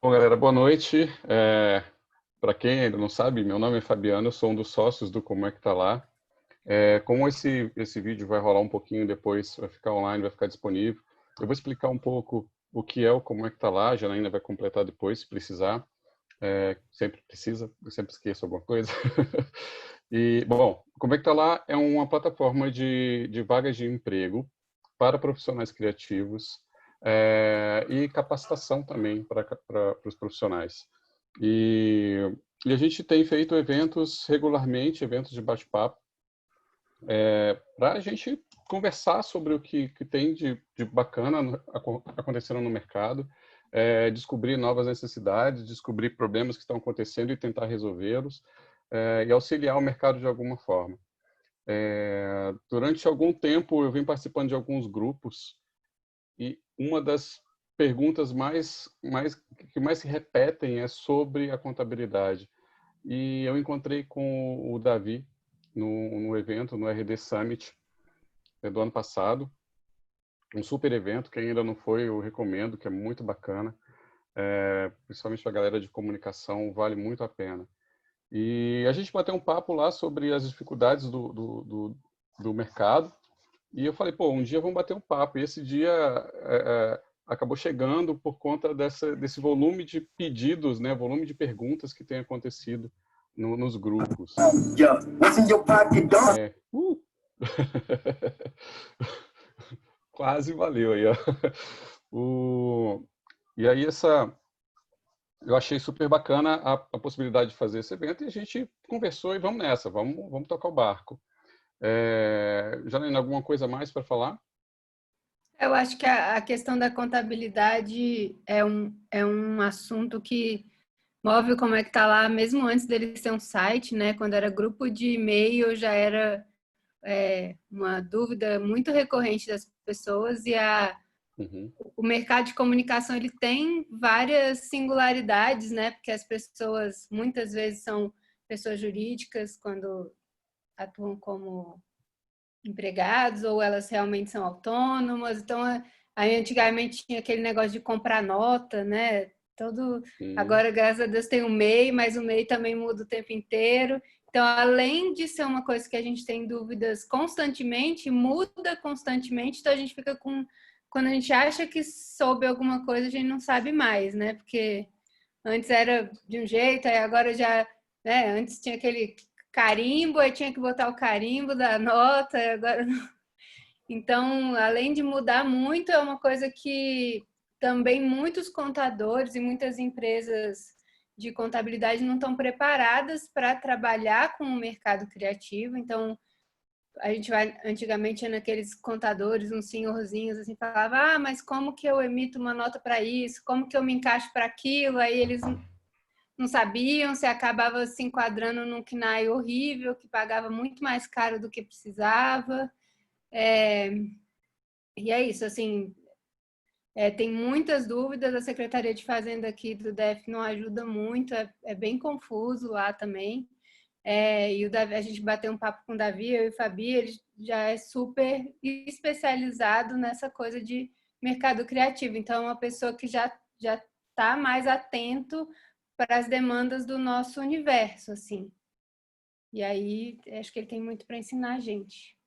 Bom, galera, boa noite. Para quem ainda não sabe, meu nome é Fabiano, eu sou um dos sócios do Como é que tá lá. Como esse vídeo vai rolar um pouquinho depois, vai ficar online, vai ficar disponível, eu vou explicar um pouco o que é o Como é que tá lá, a Janaína vai completar depois, se precisar. Sempre precisa, eu sempre esqueço alguma coisa. E, bom, Como é que tá lá é uma plataforma de vagas de emprego para profissionais criativos e capacitação também para os profissionais. E, e a gente tem feito eventos regularmente, eventos de bate-papo, para a gente conversar sobre o que tem de bacana acontecendo no mercado, descobrir novas necessidades, descobrir problemas que estão acontecendo e tentar resolvê-los, e auxiliar o mercado de alguma forma. Durante algum tempo eu vim participando de alguns grupos e uma das perguntas que mais se repetem é sobre a contabilidade. E eu encontrei com o Davi no evento, no RD Summit do ano passado, um super evento, quem ainda não foi, eu recomendo, que é muito bacana, principalmente para a galera de comunicação, vale muito a pena. E a gente bateu um papo lá sobre as dificuldades do mercado, e eu falei, pô, um dia vamos bater um papo. E esse dia acabou chegando por conta desse volume de pedidos, né, volume de perguntas que tem acontecido nos grupos. É, uh! Quase valeu aí, ó. E aí eu achei super bacana a possibilidade de fazer esse evento e a gente conversou e vamos nessa, vamos tocar o barco. Janaína, alguma coisa mais para falar? Eu acho que a questão da contabilidade é um assunto que move Como é que tá lá, mesmo antes dele ser um site, né? Quando era grupo de e-mail, já era uma dúvida muito recorrente das pessoas e Uhum. o mercado de comunicação ele tem várias singularidades, né? Porque as pessoas muitas vezes são pessoas jurídicas quando atuam como empregados ou elas realmente são autônomas. Então, aí antigamente tinha aquele negócio de comprar nota, né? Agora, graças a Deus, tem o MEI, mas o MEI também muda o tempo inteiro. Então, além de ser uma coisa que a gente tem dúvidas constantemente, muda constantemente, então a gente fica com. Quando a gente acha que soube alguma coisa, a gente não sabe mais, né? Porque antes era de um jeito, aí agora já. Né? Antes tinha aquele carimbo, aí tinha que botar o carimbo da nota, agora não. Então, além de mudar muito, é uma coisa que também muitos contadores e muitas empresas de contabilidade não estão preparadas para trabalhar com o mercado criativo. Então, a gente vai, antigamente, naqueles contadores, uns senhorzinhos, assim, falava, mas como que eu emito uma nota para isso? Como que eu me encaixo para aquilo? Aí eles não sabiam, se acabava se enquadrando num KNAI horrível, que pagava muito mais caro do que precisava. E é isso, assim, tem muitas dúvidas, a Secretaria de Fazenda aqui do DF não ajuda muito, é bem confuso lá também. E o Davi, a gente bateu um papo com o Davi, eu e o Fabi, ele já é super especializado nessa coisa de mercado criativo. Então, é uma pessoa que já está mais atento para as demandas do nosso universo, assim. E aí, acho que ele tem muito para ensinar a gente.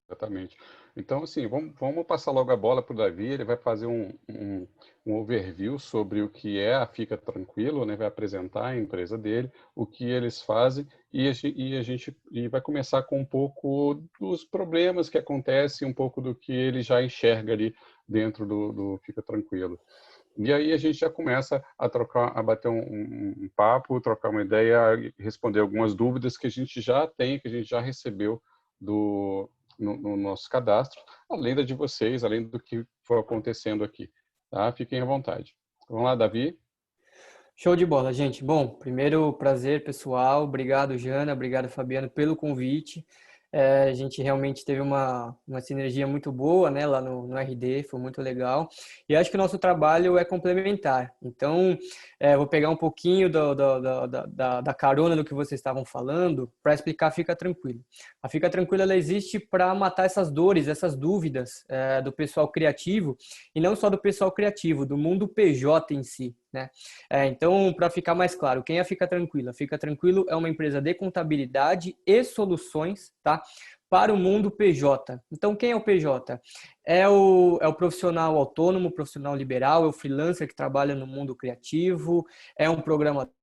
Exatamente. Então, assim, vamos passar logo a bola para o Davi, ele vai fazer um overview sobre o que é a Fica Tranquilo, né? Vai apresentar a empresa dele, o que eles fazem, e vai começar com um pouco dos problemas que acontecem, um pouco do que ele já enxerga ali dentro do Fica Tranquilo. E aí a gente já começa a bater um papo, trocar uma ideia, responder algumas dúvidas que a gente já tem, que a gente já recebeu no nosso cadastro, além da de vocês, além do que for acontecendo aqui. Tá? Fiquem à vontade. Vamos lá, Davi? Show de bola, gente. Bom, primeiro prazer pessoal, obrigado Jana, obrigado Fabiano pelo convite. A gente realmente teve uma sinergia muito boa, né, lá no RD, foi muito legal. E acho que o nosso trabalho é complementar. Então, vou pegar um pouquinho da carona do que vocês estavam falando para explicar a Fica Tranquilo. A Fica Tranquilo, ela existe para matar essas dores, essas dúvidas do pessoal criativo, e não só do pessoal criativo, do mundo PJ em si, né? Então, para ficar mais claro, quem é a Fica Tranquilo? A Fica Tranquilo é uma empresa de contabilidade e soluções, tá? Para o mundo PJ. Então, quem é o PJ? É o profissional autônomo, profissional liberal, é o freelancer que trabalha no mundo criativo, é um programador,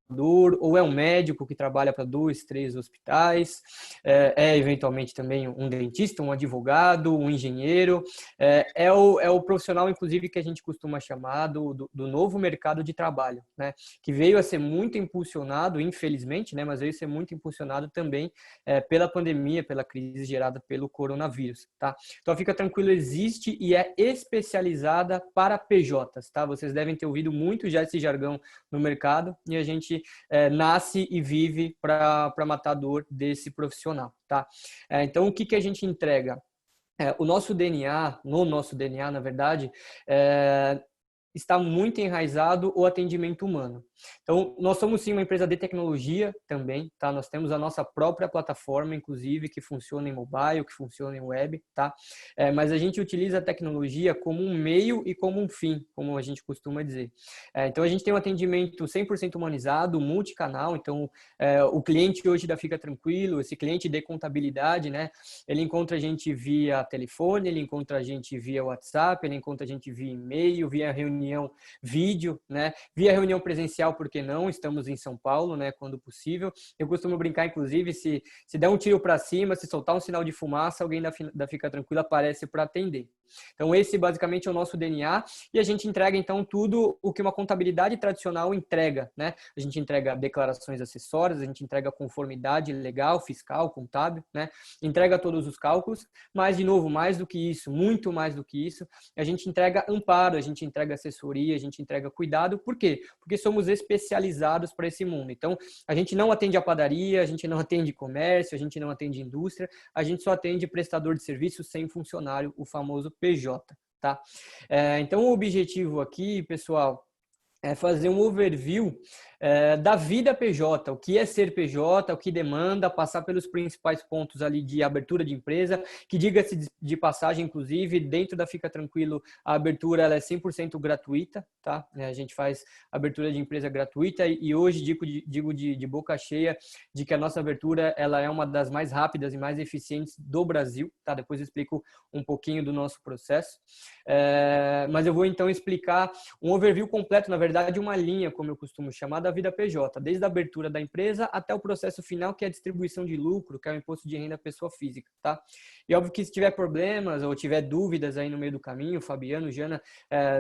ou é um médico que trabalha para 2, 3 hospitais, eventualmente também um dentista, um advogado, um engenheiro, é o profissional, inclusive, que a gente costuma chamar do novo mercado de trabalho, né? Que veio a ser muito impulsionado, infelizmente, né? Mas veio a ser muito impulsionado também pela pandemia, pela crise gerada pelo coronavírus, tá? Então, Fica Tranquilo existe e é especializada para PJs, tá? Vocês devem ter ouvido muito já esse jargão no mercado e a gente nasce e vive para matar a dor desse profissional, tá? Então, o que a gente entrega? O nosso DNA, no nosso DNA, na verdade, está muito enraizado o atendimento humano. Então, nós somos sim uma empresa de tecnologia também, tá? Nós temos a nossa própria plataforma, inclusive, que funciona em mobile, que funciona em web, tá? Mas a gente utiliza a tecnologia como um meio e como um fim, como a gente costuma dizer. Então, a gente tem um atendimento 100% humanizado, multicanal. Então, o cliente hoje da Fica Tranquilo, esse cliente de contabilidade, né? Ele encontra a gente via telefone, ele encontra a gente via WhatsApp, ele encontra a gente via e-mail, via reunião vídeo, né? Via reunião presencial, por que não? Estamos em São Paulo, né? Quando possível. Eu costumo brincar, inclusive, se der um tiro para cima, se soltar um sinal de fumaça, alguém da Fica Tranquilo aparece para atender. Então, esse basicamente é o nosso DNA e a gente entrega, então, tudo o que uma contabilidade tradicional entrega, né? A gente entrega declarações acessórias, a gente entrega conformidade legal, fiscal, contábil, né? Entrega todos os cálculos, mas, de novo, mais do que isso, muito mais do que isso, a gente entrega amparo, a gente entrega assessoria, a gente entrega cuidado. Por quê? Porque somos especializados para esse mundo. Então, a gente não atende a padaria, a gente não atende comércio, a gente não atende indústria, a gente só atende prestador de serviço sem funcionário, o famoso PJ, tá? Então, o objetivo aqui, pessoal, é fazer um overview da vida PJ, o que é ser PJ, o que demanda, passar pelos principais pontos ali de abertura de empresa, que diga-se de passagem, inclusive, dentro da Fica Tranquilo, a abertura ela é 100% gratuita, tá? A gente faz abertura de empresa gratuita e hoje digo de boca cheia de que a nossa abertura ela é uma das mais rápidas e mais eficientes do Brasil, tá? Depois eu explico um pouquinho do nosso processo, mas eu vou então explicar um overview completo, na verdade, uma linha, como eu costumo chamar, da vida PJ, desde a abertura da empresa até o processo final, que é a distribuição de lucro, que é o imposto de renda à pessoa física, tá? E óbvio que se tiver problemas ou tiver dúvidas aí no meio do caminho, Fabiano, Jana,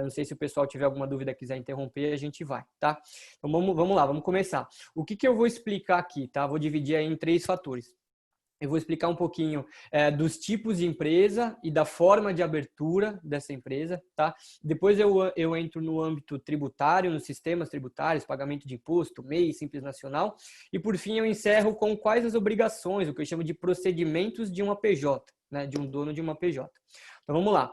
não sei se o pessoal tiver alguma dúvida, quiser interromper, a gente vai, tá? Então vamos lá, vamos começar. O que eu vou explicar aqui, tá? Vou dividir aí em 3 fatores. Eu vou explicar um pouquinho dos tipos de empresa e da forma de abertura dessa empresa, tá? Depois eu entro no âmbito tributário, nos sistemas tributários, pagamento de imposto, MEI, Simples Nacional. E, por fim, eu encerro com quais as obrigações, o que eu chamo de procedimentos de uma PJ, né? De um dono de uma PJ. Então, vamos lá.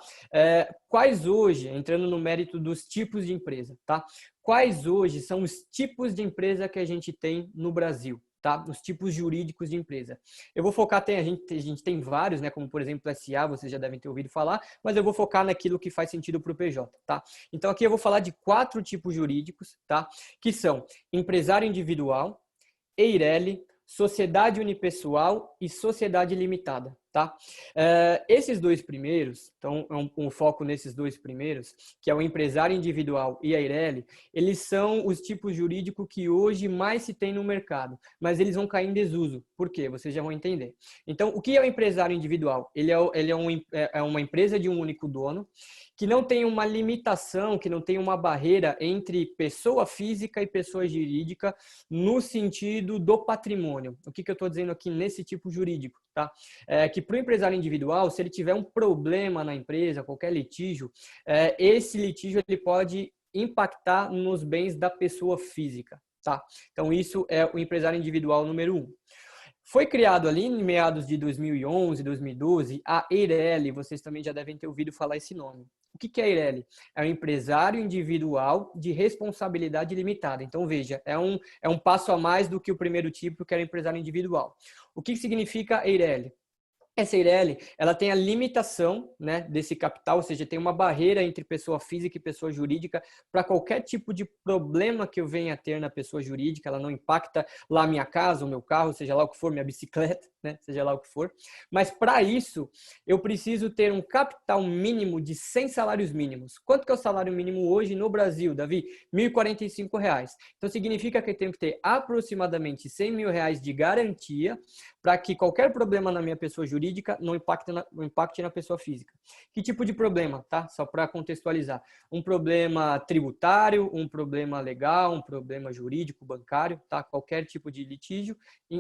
Quais hoje, entrando no mérito dos tipos de empresa, tá? Quais hoje são os tipos de empresa que a gente tem no Brasil? Tá? Os tipos jurídicos de empresa. Eu vou focar, a gente tem vários, né? Como por exemplo SA, vocês já devem ter ouvido falar, mas eu vou focar naquilo que faz sentido para o PJ, tá? Então aqui eu vou falar de 4 tipos jurídicos, tá? Que são empresário individual, EIRELI, sociedade unipessoal e sociedade limitada, tá? Esses 2 primeiros, então um foco nesses 2 primeiros, que é o empresário individual e a EIRELI, eles são os tipos jurídicos que hoje mais se tem no mercado, mas eles vão cair em desuso. Por quê? Vocês já vão entender. Então, o que é o empresário individual? Ele é uma empresa de um único dono, que não tem uma limitação, que não tem uma barreira entre pessoa física e pessoa jurídica no sentido do patrimônio. O que eu estou dizendo aqui nesse tipo jurídico, tá? Que para o empresário individual, se ele tiver um problema na empresa, qualquer litígio, esse litígio ele pode impactar nos bens da pessoa física, tá? Então, isso é o empresário individual número 1. Foi criado ali em meados de 2011, 2012, a Eireli, vocês também já devem ter ouvido falar esse nome. O que é a Eireli? É um empresário individual de responsabilidade limitada. Então, veja, é um passo a mais do que o primeiro tipo, que era empresário individual. O que significa Eireli? Essa Eireli, ela tem a limitação, né, desse capital, ou seja, tem uma barreira entre pessoa física e pessoa jurídica para qualquer tipo de problema que eu venha a ter na pessoa jurídica, ela não impacta lá a minha casa, o meu carro, seja lá o que for, minha bicicleta, né, seja lá o que for. Mas para isso, eu preciso ter um capital mínimo de 100 salários mínimos. Quanto que é o salário mínimo hoje no Brasil, Davi? R$ 1.045. Então, significa que eu tenho que ter aproximadamente R$ 100 mil de garantia para que qualquer problema na minha pessoa jurídica não impacte na pessoa física. Que tipo de problema, tá? Só para contextualizar. Um problema tributário, um problema legal, um problema jurídico, bancário, tá? Qualquer tipo de litígio.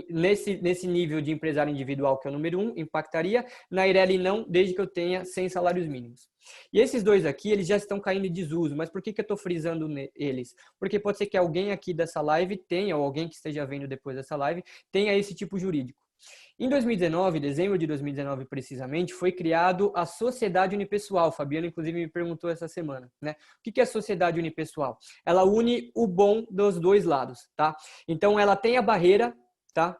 Nesse nível de empresário individual, que é o número 1, impactaria. Na Eireli não, desde que eu tenha 100 salários mínimos. E esses dois aqui, eles já estão caindo em desuso. Mas por que eu estou frisando eles? Porque pode ser que alguém aqui dessa live tenha, ou alguém que esteja vendo depois dessa live, tenha esse tipo jurídico. Em 2019, dezembro de 2019 precisamente, foi criado a Sociedade Unipessoal. Fabiano, inclusive, me perguntou essa semana, né? O que é a Sociedade Unipessoal? Ela une o bom dos dois lados, tá? Então, ela tem a barreira, tá?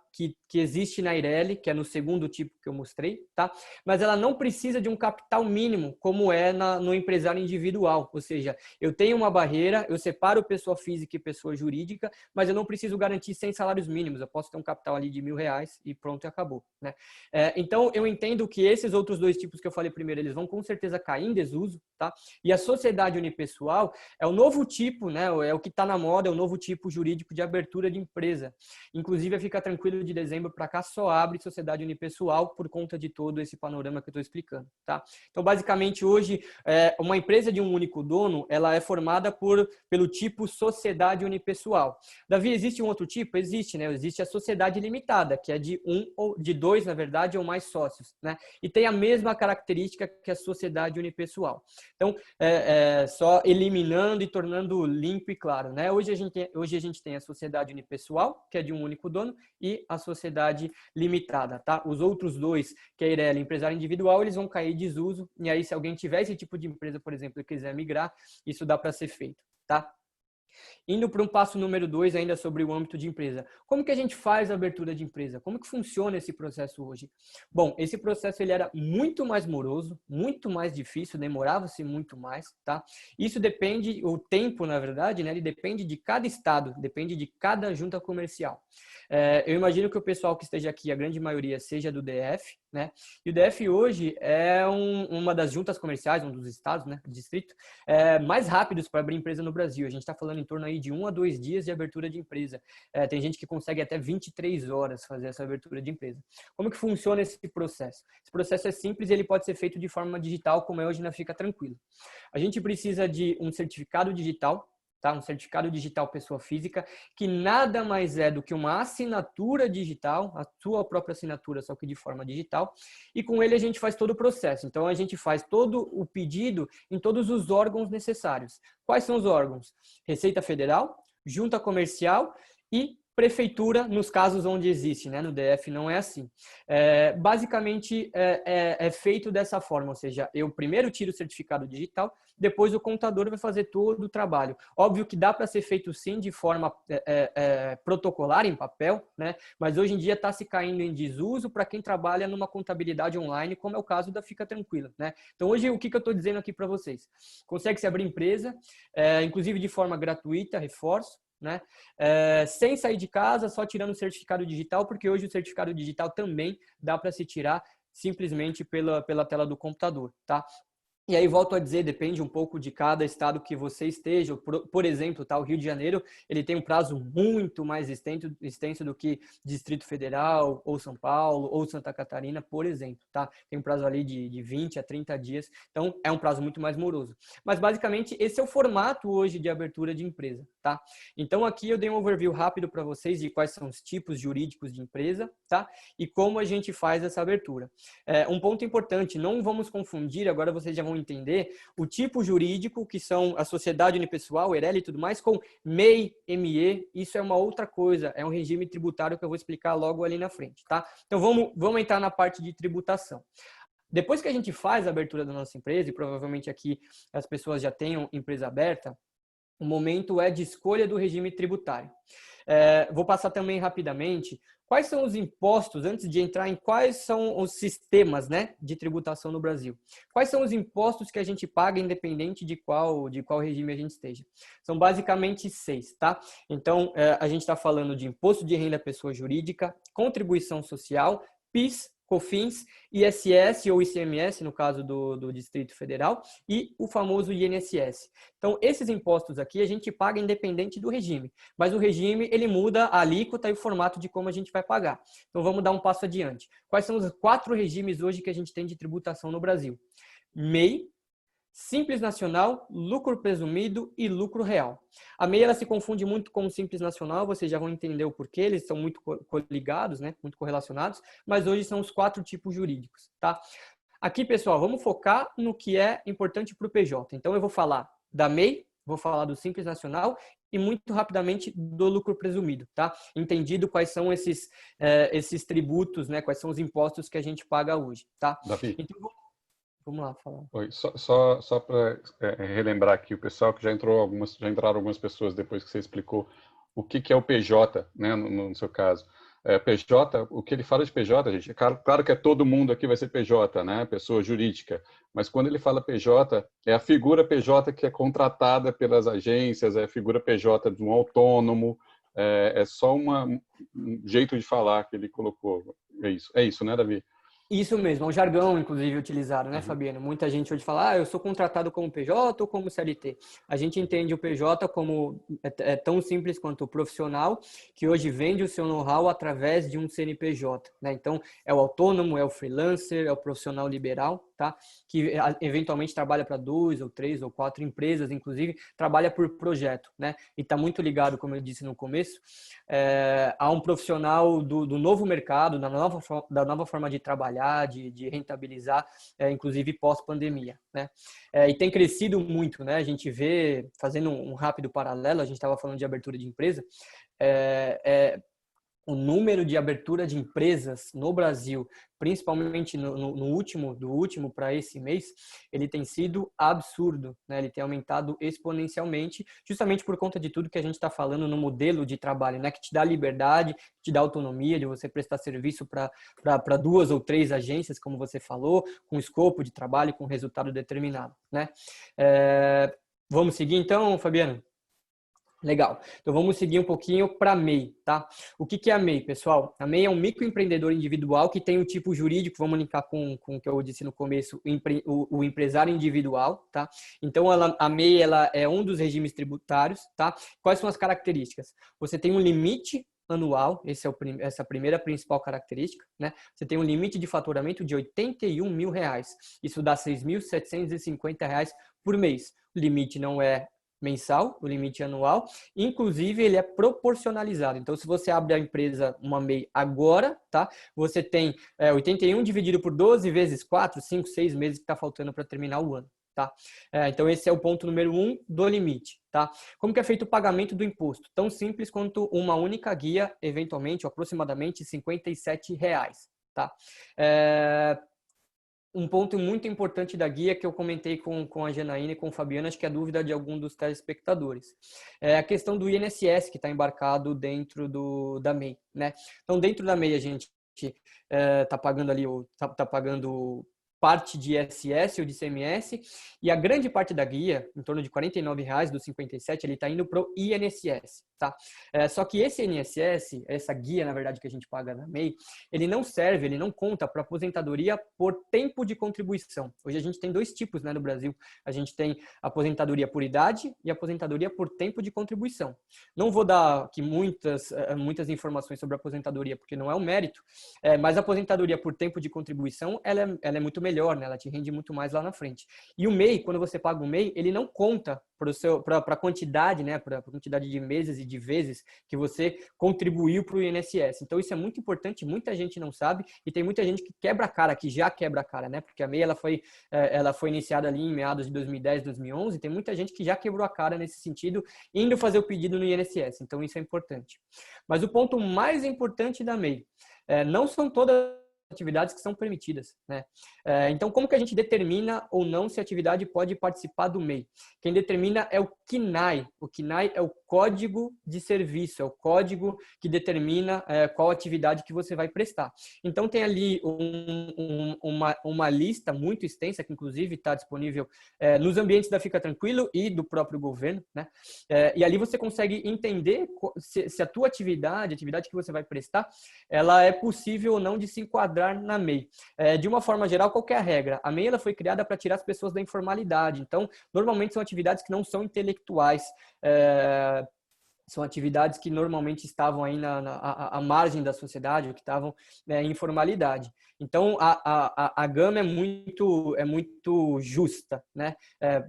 Que existe na Eireli, que é no segundo tipo que eu mostrei, tá? Mas ela não precisa de um capital mínimo, como é no empresário individual. Ou seja, eu tenho uma barreira, eu separo pessoa física e pessoa jurídica, mas eu não preciso garantir 100 salários mínimos. Eu posso ter um capital ali de R$ 1.000 e pronto, e acabou, né? Então, eu entendo que esses outros dois tipos que eu falei primeiro, eles vão com certeza cair em desuso, tá? E a sociedade unipessoal é o novo tipo, né? É o que está na moda, é o novo tipo jurídico de abertura de empresa. Inclusive, fica tranquilo, de dezembro para cá só abre sociedade unipessoal por conta de todo esse panorama que eu estou explicando, tá? Então, basicamente, hoje, uma empresa de um único dono, ela é formada pelo tipo sociedade unipessoal. Davi, existe um outro tipo? Existe, né? Existe a sociedade limitada, que é de de dois, na verdade, ou mais sócios, né? E tem a mesma característica que a sociedade unipessoal. Então, só eliminando e tornando limpo e claro, né? Hoje a gente tem a sociedade unipessoal, que é de um único dono, e a sociedade limitada, tá? Os outros dois, que é a Eireli, empresário individual, eles vão cair em desuso, e aí se alguém tiver esse tipo de empresa, por exemplo, e quiser migrar, isso dá para ser feito, tá? Indo para um passo número 2, ainda sobre o âmbito de empresa. Como que a gente faz a abertura de empresa? Como que funciona esse processo hoje? Bom, esse processo ele era muito mais moroso, muito mais difícil, demorava-se muito mais, tá? Isso depende, o tempo, na verdade, né? Ele depende de cada estado, depende de cada junta comercial. Eu imagino que o pessoal que esteja aqui, a grande maioria, seja do DF, né? E o DF hoje é uma das juntas comerciais, um dos estados, né, distrito, mais rápidos para abrir empresa no Brasil. A gente está falando em torno aí de 1 a 2 dias de abertura de empresa. Tem gente que consegue até 23 horas fazer essa abertura de empresa. Como que funciona esse processo? Esse processo é simples e ele pode ser feito de forma digital, como é hoje na Fica Tranquilo. A gente precisa de um certificado digital, tá? Um certificado digital pessoa física, que nada mais é do que uma assinatura digital, a sua própria assinatura, só que de forma digital, e com ele a gente faz todo o processo. Então, a gente faz todo o pedido em todos os órgãos necessários. Quais são os órgãos? Receita Federal, Junta Comercial e Prefeitura, nos casos onde existe, né? No DF não é assim. Basicamente, é feito dessa forma, ou seja, eu primeiro tiro o certificado digital, depois o contador vai fazer todo o trabalho. Óbvio que dá para ser feito sim de forma protocolar, em papel, né? Mas hoje em dia está se caindo em desuso para quem trabalha numa contabilidade online, como é o caso da Fica Tranquilo, né? Então hoje o que eu estou dizendo aqui para vocês? Consegue se abrir empresa, inclusive de forma gratuita, reforço, né? Sem sair de casa, só tirando o certificado digital, porque hoje o certificado digital também dá para se tirar simplesmente pela tela do computador, tá? E aí, volto a dizer, depende um pouco de cada estado que você esteja. Por exemplo, tá, o Rio de Janeiro, ele tem um prazo muito mais extenso do que Distrito Federal, ou São Paulo, ou Santa Catarina, por exemplo, tá? Tem um prazo ali de 20 a 30 dias, então é um prazo muito mais moroso. Mas, basicamente, esse é o formato hoje de abertura de empresa, tá? Então, aqui eu dei um overview rápido para vocês de quais são os tipos jurídicos de empresa, tá? E como a gente faz essa abertura. Um ponto importante, não vamos confundir, agora vocês já vão entender o tipo jurídico, que são a sociedade unipessoal, ERELI e tudo mais, com MEI, ME, isso é uma outra coisa, é um regime tributário que eu vou explicar logo ali na frente, tá? Então vamos entrar na parte de tributação. Depois que a gente faz a abertura da nossa empresa, e provavelmente aqui as pessoas já tenham empresa aberta, o momento é de escolha do regime tributário. Vou passar também rapidamente quais são os impostos, antes de entrar em quais são os sistemas, né, de tributação no Brasil. Quais são os impostos que a gente paga independente de qual regime a gente esteja. São basicamente 6, tá? Então, a gente está falando de imposto de renda à pessoa jurídica, contribuição social, PIS, COFINS, ISS ou ICMS, no caso do Distrito Federal, e o famoso INSS. Então, esses impostos aqui a gente paga independente do regime, mas o regime ele muda a alíquota e o formato de como a gente vai pagar. Então, vamos dar um passo adiante. Quais são os 4 regimes hoje que a gente tem de tributação no Brasil? MEI, Simples Nacional, lucro presumido e lucro real. A MEI ela se confunde muito com o Simples Nacional, vocês já vão entender o porquê, eles são muito coligados, né? Muito correlacionados, mas hoje são os 4 tipos jurídicos, tá? Aqui, pessoal, vamos focar no que é importante para o PJ. Então, eu vou falar da MEI, vou falar do Simples Nacional e muito rapidamente do lucro presumido, tá? Entendido quais são esses tributos, né? Quais são os impostos que a gente paga hoje, tá? Davi. Então, vamos lá falar. Oi, só para relembrar aqui o pessoal que já entraram algumas pessoas depois que você explicou o que é o PJ, né, no seu caso. PJ, o que ele fala de PJ, gente, claro que todo mundo aqui vai ser PJ, né, pessoa jurídica, mas quando ele fala PJ, é a figura PJ que é contratada pelas agências, é a figura PJ de um autônomo, é só um jeito de falar que ele colocou. É isso, né, Davi? Isso mesmo, é um jargão, inclusive, utilizado, né, Uhum. Fabiano? Muita gente hoje fala, eu sou contratado como PJ ou como CLT. A gente entende o PJ como é tão simples quanto o profissional, que hoje vende o seu know-how através de um CNPJ, né? Então, é o autônomo, é o freelancer, é o profissional liberal, tá? Que eventualmente trabalha para 2 ou 3 ou 4 empresas, inclusive, trabalha por projeto, né? E está muito ligado, como eu disse no começo, a um profissional do novo mercado, da nova forma de trabalhar, de rentabilizar, inclusive pós-pandemia, né? E tem crescido muito, né? A gente vê, fazendo um rápido paralelo, a gente estava falando de abertura de empresa, o número de abertura de empresas no Brasil, principalmente do último para esse mês, ele tem sido absurdo, né? Ele tem aumentado exponencialmente, justamente por conta de tudo que a gente está falando no modelo de trabalho, né? Que te dá liberdade, te dá autonomia de você prestar serviço para 2 ou 3 agências, como você falou, com escopo de trabalho, com resultado determinado, né? Vamos seguir então, Fabiano? Legal. Então vamos seguir um pouquinho para a MEI, tá? O que é a MEI, pessoal? A MEI é um microempreendedor individual que tem o tipo jurídico, vamos linkar com o que eu disse no começo, o empresário individual, tá? Então a MEI ela é um dos regimes tributários, tá? Quais são as características? Você tem um limite anual, essa é a primeira principal característica, né? Você tem um limite de faturamento de R$81 mil. Isso dá R$6.750 por mês. O limite não é mensal, o limite anual, inclusive ele é proporcionalizado. Então, se você abre a empresa, uma MEI agora, tá? Você tem 81 dividido por 12 vezes 4, 5, 6 meses que está faltando para terminar o ano, tá? Então, esse é o ponto número 1 do limite, tá? Como que é feito o pagamento do imposto? Tão simples quanto uma única guia, eventualmente, aproximadamente R$57, tá? Um ponto muito importante da guia que eu comentei com a Janaína e com o Fabiano, acho que é a dúvida de algum dos telespectadores. É a questão do INSS que está embarcado dentro da MEI, né? Então, dentro da MEI, a gente está pagando ali, tá pagando parte de ISS ou de ICMS, e a grande parte da guia, em torno de R$49 dos 57, ele está indo para o INSS, tá? Só que esse INSS, essa guia, na verdade, que a gente paga na MEI, ele não conta para aposentadoria por tempo de contribuição. Hoje a gente tem 2 tipos, né, no Brasil. A gente tem aposentadoria por idade e aposentadoria por tempo de contribuição. Não vou dar aqui muitas informações sobre a aposentadoria, porque não é um mérito, mas a aposentadoria por tempo de contribuição, ela é muito melhor, né? Ela te rende muito mais lá na frente. E o MEI, quando você paga o MEI, ele não conta para a quantidade, né? Para a quantidade de meses e de vezes que você contribuiu para o INSS. Então, isso é muito importante, muita gente não sabe, e tem muita gente que quebra a cara, que já quebra a cara, né? Porque a MEI, ela foi iniciada ali em meados de 2010, 2011, e tem muita gente que já quebrou a cara nesse sentido, indo fazer o pedido no INSS. Então, isso é importante. Mas o ponto mais importante da MEI, não são todas atividades que são permitidas, né? Então, como que a gente determina ou não se a atividade pode participar do MEI? Quem determina é o CNAE. O CNAE é o Código de Serviço, é o código que determina qual atividade que você vai prestar. Então, tem ali uma lista muito extensa, que inclusive está disponível nos ambientes da Fica Tranquilo e do próprio governo, né? E ali você consegue entender se a tua atividade, a atividade que você vai prestar, ela é possível ou não de se enquadrar na MEI. De uma forma geral, qual que é a regra? A MEI ela foi criada para tirar as pessoas da informalidade. Então, normalmente são atividades que não são intelectuais. São atividades que normalmente estavam aí à margem da sociedade, ou que estavam em informalidade. Então, a gama é muito justa, né?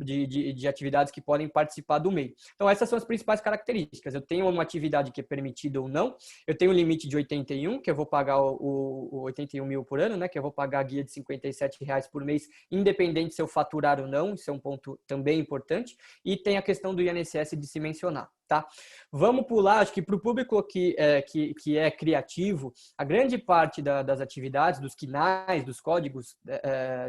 De atividades que podem participar do MEI. Então, essas são as principais características. Eu tenho uma atividade que é permitida ou não, eu tenho um limite de 81, que eu vou pagar o 81 mil por ano, né? Que eu vou pagar a guia de R$57 por mês, independente se eu faturar ou não, isso é um ponto também importante. E tem a questão do INSS de se mencionar. Tá? Vamos pular, acho que para o público que é criativo, a grande parte das atividades, dos CNAEs, dos códigos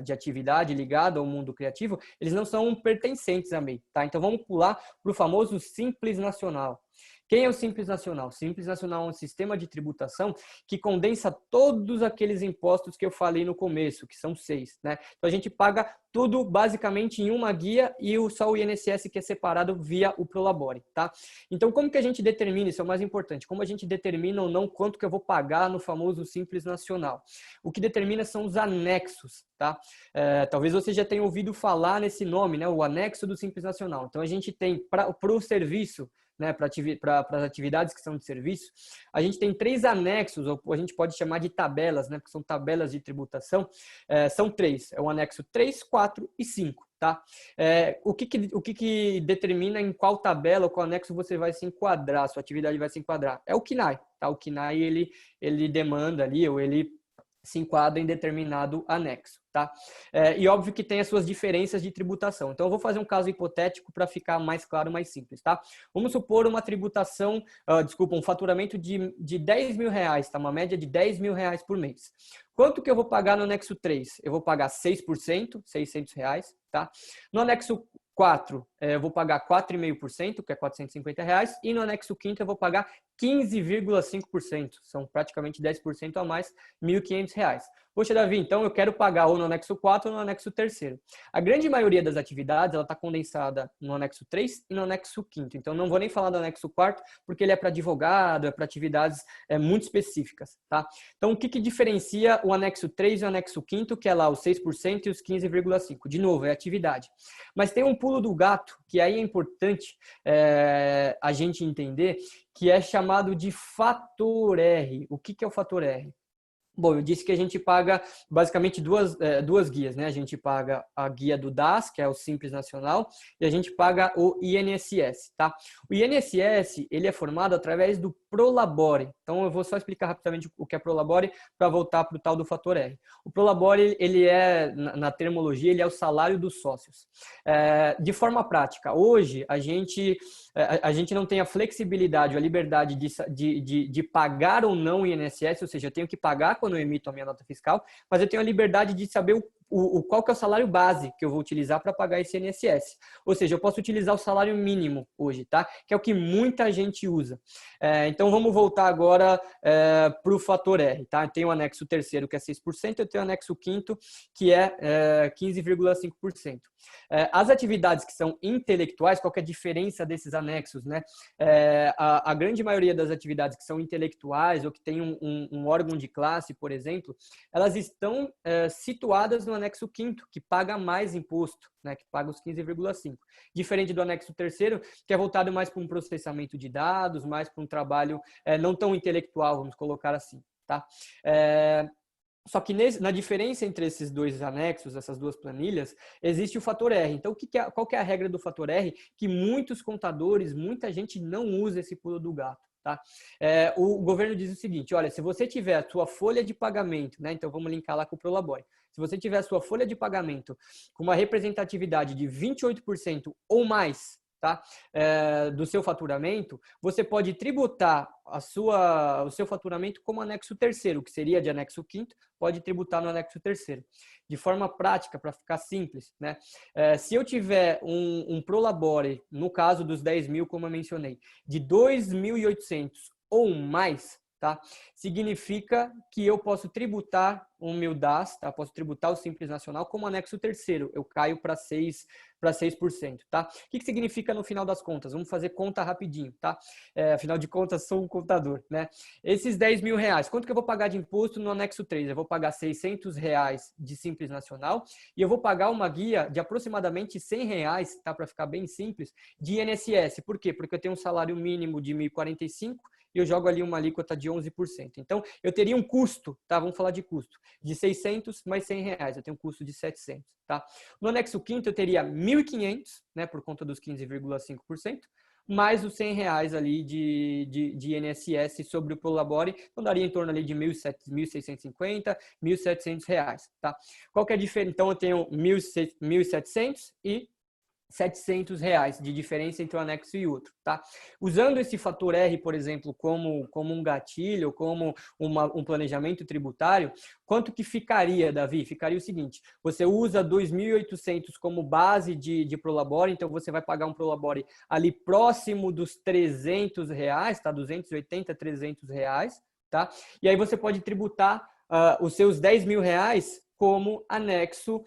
de atividade ligado ao mundo criativo, eles não são pertencentes à MEI. Tá? Então vamos pular para o famoso Simples Nacional. Quem é o Simples Nacional? Simples Nacional é um sistema de tributação que condensa todos aqueles impostos que eu falei no começo, que são 6, né? Então a gente paga tudo basicamente em uma guia e só o INSS que é separado via o Prolabore, tá? Então como que a gente determina, isso é o mais importante, como a gente determina ou não quanto que eu vou pagar no famoso Simples Nacional? O que determina são os anexos, tá? Talvez você já tenha ouvido falar nesse nome, né? O anexo do Simples Nacional. Então a gente tem para o serviço, né, para as atividades que são de serviço, a gente tem 3 anexos, ou a gente pode chamar de tabelas, né, porque são tabelas de tributação, são 3, é o anexo 3, 4 e 5. Tá? O que determina em qual tabela ou qual anexo você vai se enquadrar, sua atividade vai se enquadrar? É o CNAE. Tá? O CNAE ele demanda ali, ou ele se enquadra em determinado anexo, tá? E óbvio que tem as suas diferenças de tributação. Então, eu vou fazer um caso hipotético para ficar mais claro, mais simples, tá? Vamos supor uma tributação, um faturamento de R$10 mil, tá? Uma média de R$10 mil por mês. Quanto que eu vou pagar no anexo 3? Eu vou pagar 6%, R$600, tá? No anexo 4, eu vou pagar 4,5%, que é R$450, e no anexo 5º eu vou pagar 15,5%, são praticamente 10% a mais, R$1.500. Poxa, Davi, então eu quero pagar ou no anexo 4 ou no anexo 3º. A grande maioria das atividades, ela está condensada no anexo 3 e no anexo 5º. Então, não vou nem falar do anexo 4º, porque ele é para advogado, é para atividades muito específicas, tá? Então, o que diferencia o anexo 3 e o anexo 5º, que é lá os 6% e os 15,5%? De novo, é atividade. Mas tem um pulo do gato, que aí é importante a gente entender, que é chamado de fator R. O que é o fator R? Bom, eu disse que a gente paga basicamente duas guias, né? A gente paga a guia do DAS, que é o Simples Nacional, e a gente paga o INSS, tá? O INSS, ele é formado através do Prolabore. Então, eu vou só explicar rapidamente o que é Prolabore para voltar para o tal do fator R. O Prolabore, ele é, na termologia, ele é o salário dos sócios. De forma prática, hoje, a gente não tem a flexibilidade, a liberdade de pagar ou não o INSS, ou seja, eu tenho que pagar quando eu emito a minha nota fiscal, mas eu tenho a liberdade de saber qual que é o salário base que eu vou utilizar para pagar esse INSS. Ou seja, eu posso utilizar o salário mínimo hoje, tá? Que é o que muita gente usa. Então, vamos voltar agora para o fator R, tá? Eu tenho o anexo 3º, que é 6%, eu tenho o anexo 5º, que é 15,5%. As atividades que são intelectuais, qual que é a diferença desses anexos, né? A grande maioria das atividades que são intelectuais ou que tem um órgão de classe, por exemplo, elas estão situadas no anexo 5º, que paga mais imposto, né, que paga os 15,5%. Diferente do anexo 3º, que é voltado mais para um processamento de dados, mais para um trabalho não tão intelectual, vamos colocar assim, tá? Só que na diferença entre esses dois anexos, essas duas planilhas, existe o fator R. Então, qual que é a regra do fator R? Que muitos contadores, muita gente não usa esse pulo do gato. Tá? O governo diz o seguinte, olha, se você tiver a sua folha de pagamento, né, então vamos linkar lá com o Prolabore, se você tiver a sua folha de pagamento com uma representatividade de 28% ou mais, tá? Do seu faturamento, você pode tributar o seu faturamento como anexo terceiro, que seria de anexo quinto, pode tributar no anexo terceiro. De forma prática, para ficar simples, né? Se eu tiver um Prolabore, no caso dos 10 mil, como eu mencionei, de 2.800 ou mais, tá? Significa que eu posso tributar o meu DAS, tá? Posso tributar o Simples Nacional como anexo terceiro. Eu caio para 6%, tá? O que significa no final das contas? Vamos fazer conta rapidinho, tá? Afinal de contas, sou um contador, né? Esses 10 mil reais, quanto que eu vou pagar de imposto no anexo 3? Eu vou pagar 600 reais de Simples Nacional e eu vou pagar uma guia de aproximadamente 100 reais, tá? Para ficar bem simples, de INSS. Por quê? Porque eu tenho um salário mínimo de 1.045 e eu jogo ali uma alíquota de 11%. Então, eu teria um custo, tá? Vamos falar de custo, de 600 mais 100 reais. Eu tenho um custo de 700, tá? No anexo quinto, eu teria 1.500, né? Por conta dos 15,5%, mais os 100 reais ali de INSS sobre o Prolabore, então daria em torno ali de 1.650, 1.700 reais, tá? Qual que é a diferença? Então, eu tenho 1.700 e 700 reais de diferença entre um anexo e outro, tá? Usando esse fator R, por exemplo, como um gatilho, como um planejamento tributário, quanto que ficaria, Davi? Ficaria o seguinte, você usa 2.800 como base de Prolabore, então você vai pagar um Prolabore ali próximo dos 300 reais, tá? 280, 300 reais, tá? E aí você pode tributar os seus 10 mil reais como anexo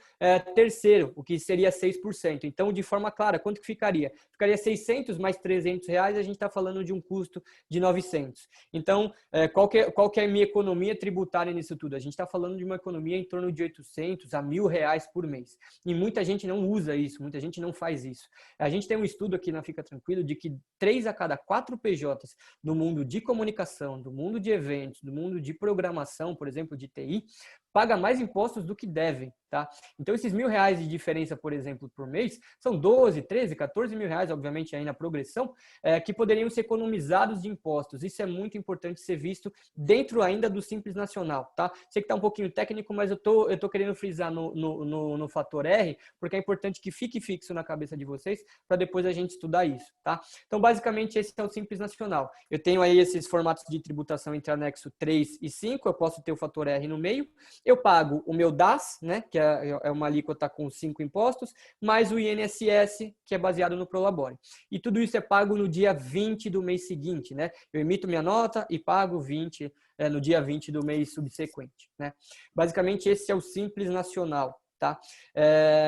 terceiro, o que seria 6%. Então, de forma clara, quanto que ficaria? Ficaria 600 mais 300 reais, a gente está falando de um custo de 900. Então, qual que é a minha economia tributária nisso tudo? A gente está falando de uma economia em torno de 800 a 1.000 reais por mês. E muita gente não usa isso, muita gente não faz isso. A gente tem um estudo aqui na Fica Tranquilo de que 3 a cada 4 PJs do mundo de comunicação, do mundo de eventos, do mundo de programação, por exemplo, de TI, paga mais impostos do que devem, tá? Então, esses 1.000 reais de diferença, por exemplo, por mês, são 12, 13, 14 mil reais, obviamente, aí na progressão, que poderiam ser economizados de impostos. Isso é muito importante ser visto dentro ainda do Simples Nacional, tá? Sei que tá um pouquinho técnico, mas eu tô querendo frisar no fator R, porque é importante que fique fixo na cabeça de vocês, para depois a gente estudar isso, tá? Então, basicamente, esse é o Simples Nacional. Eu tenho aí esses formatos de tributação entre anexo 3 e 5, eu posso ter o fator R no meio, eu pago o meu DAS, né, que é uma alíquota com 5 impostos, mais o INSS, que é baseado no Prolabore. E tudo isso é pago no dia 20 do mês seguinte, né? Eu emito minha nota e pago 20 no dia 20 do mês subsequente, né? Basicamente, esse é o Simples Nacional, tá?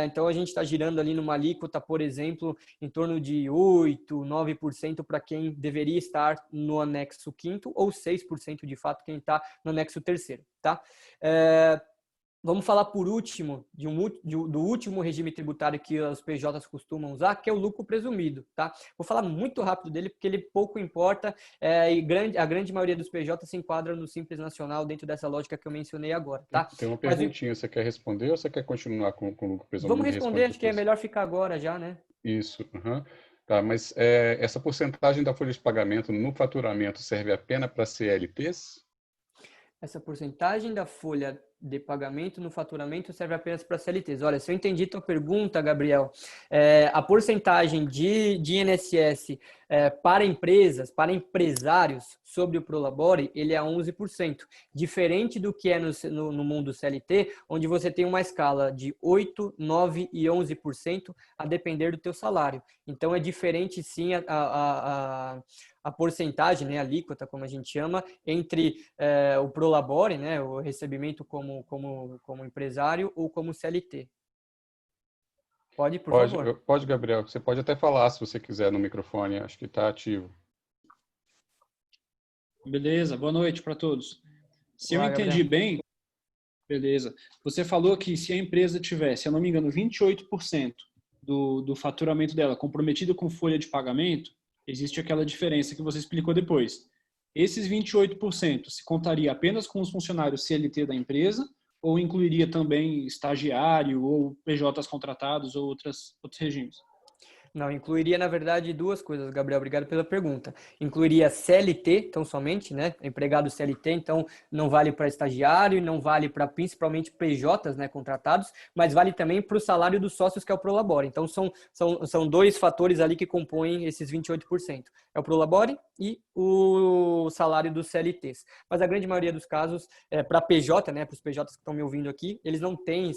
Então, a gente está girando ali numa alíquota, por exemplo, em torno de 8%, 9% para quem deveria estar no anexo quinto ou 6% de fato quem está no anexo terceiro, tá? Vamos falar por último do último regime tributário que os PJs costumam usar, que é o lucro presumido, tá? Vou falar muito rápido dele, porque ele pouco importa e a grande maioria dos PJs se enquadra no Simples Nacional dentro dessa lógica que eu mencionei agora, tá? Tem uma perguntinha, você quer responder ou você quer continuar com o lucro presumido? Vamos responder, acho que é melhor ficar agora já, né? Isso, Tá, mas essa porcentagem da folha de pagamento no faturamento serve apenas para CLTs? Essa porcentagem da folha de pagamento no faturamento serve apenas para CLTs. Olha, se eu entendi tua pergunta, Gabriel, a porcentagem de INSS para empresas, para empresários sobre o Prolabore, ele é 11%. Diferente do que é no mundo CLT, onde você tem uma escala de 8%, 9% e 11% a depender do teu salário. Então, é diferente sim a porcentagem, né, a alíquota, como a gente chama, entre o Prolabore, né, o recebimento como empresário ou como CLT. Pode, por favor. Pode, Gabriel. Você pode até falar se você quiser no microfone, acho que está ativo. Beleza, boa noite para todos. Se Olá, eu entendi Gabriel. bem, beleza. Você falou que se a empresa tiver, se eu não me engano, 28% do faturamento dela comprometido com folha de pagamento, existe aquela diferença que você explicou depois. Esses 28% se contaria apenas com os funcionários CLT da empresa ou incluiria também estagiário ou PJs contratados ou outros regimes? Não, incluiria, na verdade, duas coisas, Gabriel. Obrigado pela pergunta. Incluiria CLT, então somente, né? Empregado CLT, então não vale para estagiário, não vale para principalmente PJs, né? Contratados, mas vale também para o salário dos sócios, que é o Prolabore. Então são dois fatores ali que compõem esses 28%. É o Prolabore e o salário dos CLTs. Mas a grande maioria dos casos, para PJ, né? Para os PJs que estão me ouvindo aqui, eles não têm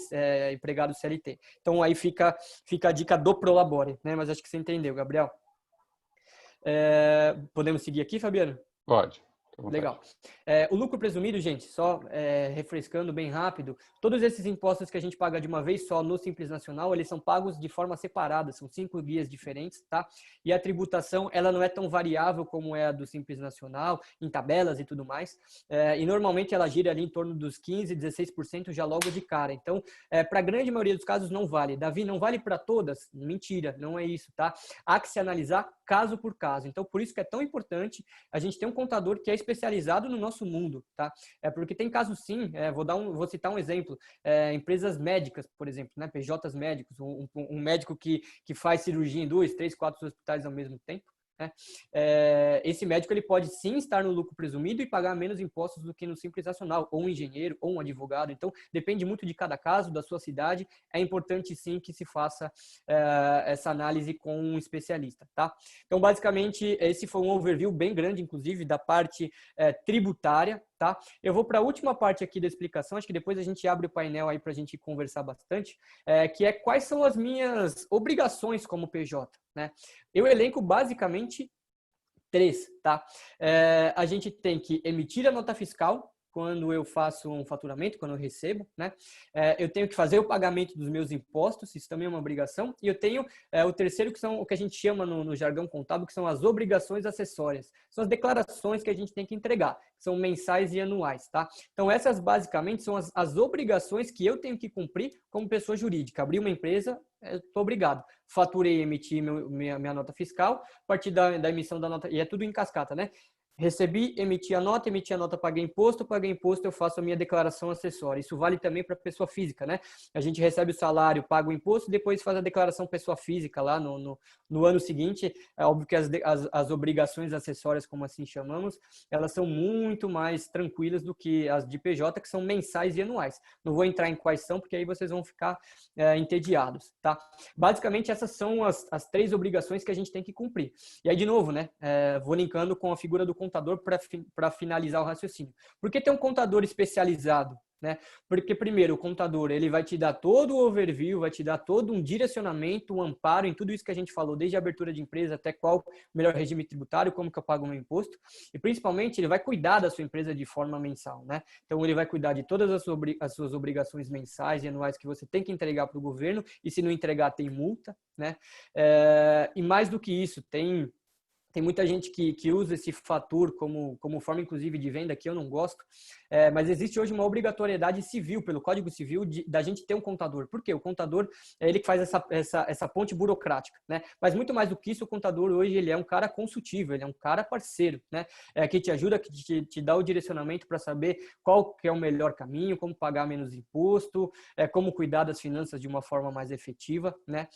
empregado CLT. Então aí fica a dica do Prolabore, né? Mas acho que você entendeu, Gabriel. Podemos seguir aqui, Fabiano? Pode. Legal. O lucro presumido, gente, só refrescando bem rápido, todos esses impostos que a gente paga de uma vez só no Simples Nacional, eles são pagos de forma separada, são 5 guias diferentes, tá? E a tributação, ela não é tão variável como é a do Simples Nacional, em tabelas e tudo mais, e normalmente ela gira ali em torno dos 15%, 16% já logo de cara. Então, para a grande maioria dos casos não vale. Davi, não vale para todas? Mentira, não é isso, tá? Há que se analisar caso por caso. Então, por isso que é tão importante a gente ter um contador que é especializado no nosso mundo, tá? Porque tem casos sim, vou citar um exemplo, empresas médicas, por exemplo, né? PJs médicos, um médico que faz cirurgia em 2, 3, 4 hospitais ao mesmo tempo, né? Esse médico ele pode sim estar no lucro presumido e pagar menos impostos do que no Simples Nacional, ou um engenheiro, ou um advogado. Então, depende muito de cada caso, da sua cidade. É importante sim que se faça essa análise com um especialista, tá? Então, basicamente, esse foi um overview bem grande, inclusive, da parte tributária, tá? Eu vou para a última parte aqui da explicação, acho que depois a gente abre o painel aí para a gente conversar bastante, que é quais são as minhas obrigações como PJ, né? Eu elenco basicamente 3, tá? A gente tem que emitir a nota fiscal quando eu faço um faturamento, quando eu recebo, né? Eu tenho que fazer o pagamento dos meus impostos, isso também é uma obrigação. E eu tenho o terceiro, que são o que a gente chama no jargão contábil, que são as obrigações acessórias. São as declarações que a gente tem que entregar, que são mensais e anuais, tá? Então, essas basicamente são as obrigações que eu tenho que cumprir como pessoa jurídica. Abrir uma empresa, estou obrigado. Faturei, emiti minha nota fiscal, a partir da emissão da nota, e é tudo em cascata, né? Recebi, emiti a nota, paguei imposto, eu faço a minha declaração acessória. Isso vale também para pessoa física, né? A gente recebe o salário, paga o imposto, depois faz a declaração pessoa física lá no ano seguinte. É óbvio que as obrigações acessórias, como assim chamamos, elas são muito mais tranquilas do que as de PJ, que são mensais e anuais. Não vou entrar em quais são, porque aí vocês vão ficar entediados, tá? Basicamente, essas são as 3 obrigações que a gente tem que cumprir. E aí, de novo, né? Vou linkando com a figura do contador para finalizar o raciocínio. Por que ter um contador especializado? Né? Porque, primeiro, o contador ele vai te dar todo o overview, vai te dar todo um direcionamento, um amparo em tudo isso que a gente falou, desde a abertura de empresa até qual o melhor regime tributário, como que eu pago o meu imposto. E, principalmente, ele vai cuidar da sua empresa de forma mensal. Né? Então, ele vai cuidar de todas as suas obrigações mensais e anuais que você tem que entregar para o governo, e se não entregar, tem multa. Né? E mais do que isso, tem muita gente que usa esse fator como forma, inclusive, de venda, que eu não gosto, mas existe hoje uma obrigatoriedade civil, pelo Código Civil, da gente ter um contador. Por quê? O contador é ele que faz essa ponte burocrática, né? Mas muito mais do que isso, o contador hoje ele é um cara consultivo, ele é um cara parceiro, né? Que te ajuda, que te dá o direcionamento para saber qual que é o melhor caminho, como pagar menos imposto, como cuidar das finanças de uma forma mais efetiva, né?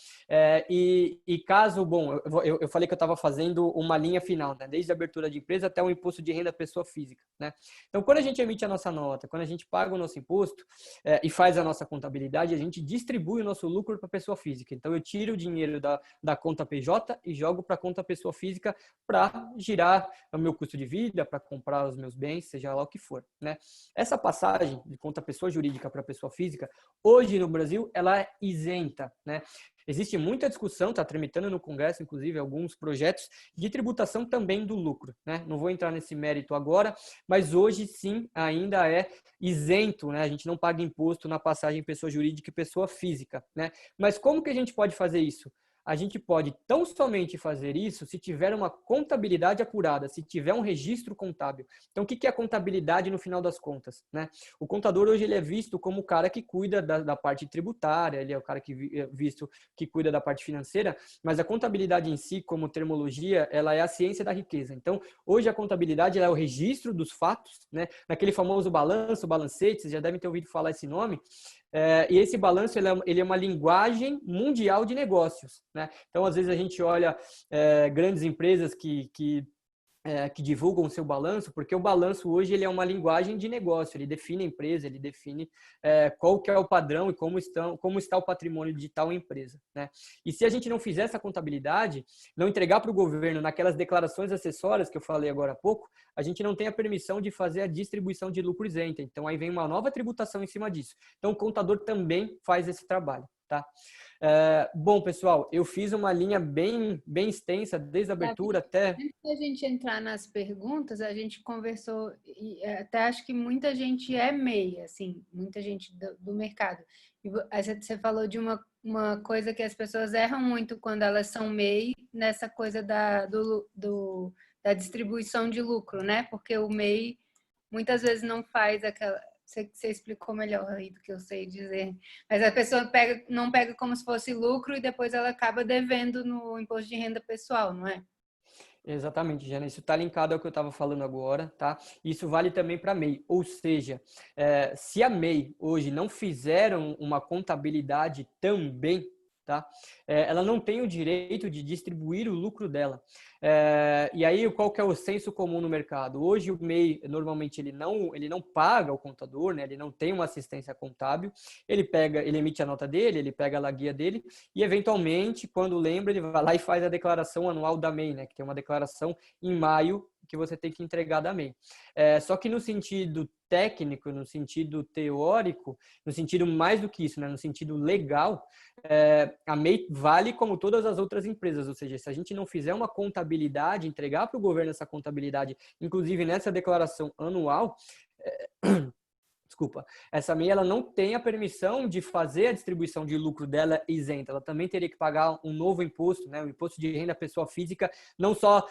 E caso, bom, eu falei que eu estava fazendo uma linha final, né? Desde a abertura de empresa até o imposto de renda pessoa física, né? Então, quando a gente emite a nossa nota, quando a gente paga o nosso imposto e faz a nossa contabilidade, a gente distribui o nosso lucro para a pessoa física. Então, eu tiro o dinheiro da conta PJ e jogo para a conta pessoa física para girar o meu custo de vida, para comprar os meus bens, seja lá o que for, né? Essa passagem de conta pessoa jurídica para pessoa física, hoje no Brasil, ela é isenta, né? Existe muita discussão, está tramitando no Congresso, inclusive, alguns projetos de tributação também do lucro, né? Não vou entrar nesse mérito agora, mas hoje sim ainda é isento, né? A gente não paga imposto na passagem pessoa jurídica e pessoa física, né? Mas como que a gente pode fazer isso? a gente pode tão somente fazer isso se tiver uma contabilidade apurada, se tiver um registro contábil. Então, o que é a contabilidade no final das contas, né? O contador hoje ele é visto como o cara que cuida da parte tributária, ele é o cara que cuida da parte financeira, mas a contabilidade em si, como termologia, ela é a ciência da riqueza. Então, hoje a contabilidade ela é o registro dos fatos, né? Naquele famoso balanço, balancete, vocês já devem ter ouvido falar esse nome. E esse balanço ele é uma linguagem mundial de negócios, né? Então, às vezes a gente olha grandes empresas que divulgam o seu balanço, porque o balanço hoje ele é uma linguagem de negócio, ele define a empresa, ele define qual que é o padrão e como está o patrimônio de tal empresa, né? E se a gente não fizer essa contabilidade, não entregar para o governo naquelas declarações acessórias que eu falei agora há pouco, a gente não tem a permissão de fazer a distribuição de lucro isento. Então, aí vem uma nova tributação em cima disso. Então, o contador também faz esse trabalho, tá? Bom, pessoal, eu fiz uma linha bem extensa, desde a abertura até... Antes da gente entrar nas perguntas, a gente conversou, e até acho que muita gente é MEI, assim, muita gente do mercado. E você falou de uma coisa que as pessoas erram muito quando elas são MEI, nessa coisa da distribuição de lucro, né? Porque o MEI muitas vezes não faz aquela... Você explicou melhor aí do que eu sei dizer. Mas a pessoa não pega como se fosse lucro e depois ela acaba devendo no imposto de renda pessoal, não é? Exatamente, Jana. Isso está linkado ao que eu estava falando agora, tá? Isso vale também para a MEI. Ou seja, se a MEI hoje não fizeram uma contabilidade também, tá? Ela não tem o direito de distribuir o lucro dela. E aí, qual que é o senso comum no mercado? Hoje, o MEI, normalmente, ele não paga o contador, né? Ele não tem uma assistência contábil. Ele emite a nota dele, ele pega lá a guia dele e, eventualmente, quando lembra, ele vai lá e faz a declaração anual da MEI, né? Que tem uma declaração em maio que você tem que entregar da MEI. Só que no sentido técnico, no sentido teórico, no sentido mais do que isso, né? No sentido legal, a MEI vale como todas as outras empresas, ou seja, se a gente não fizer uma contabilidade, entregar para o governo essa contabilidade, inclusive nessa declaração anual, desculpa, essa MEI ela não tem a permissão de fazer a distribuição de lucro dela isenta, ela também teria que pagar um novo imposto, né? O imposto de renda pessoa física, não só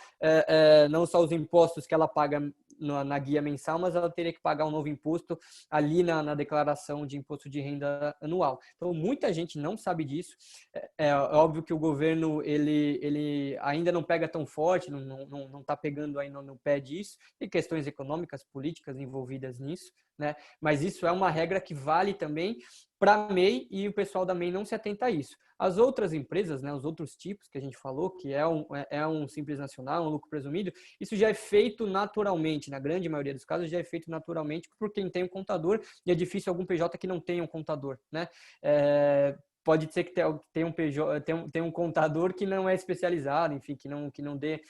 os impostos que ela paga na guia mensal, mas ela teria que pagar um novo imposto ali na declaração de imposto de renda anual. Então, muita gente não sabe disso. É óbvio que o governo ele ainda não pega tão forte, não está pegando aí no pé disso, tem questões econômicas, políticas envolvidas nisso, né? Mas isso é uma regra que vale também para a MEI e o pessoal da MEI não se atenta a isso. As outras empresas, né, os outros tipos que a gente falou, que é um simples nacional, um lucro presumido, isso já é feito naturalmente, na grande maioria dos casos já é feito naturalmente por quem tem um contador, e é difícil algum PJ que não tenha um contador, né? Pode ser que tenha um contador que não é especializado, enfim, que não dê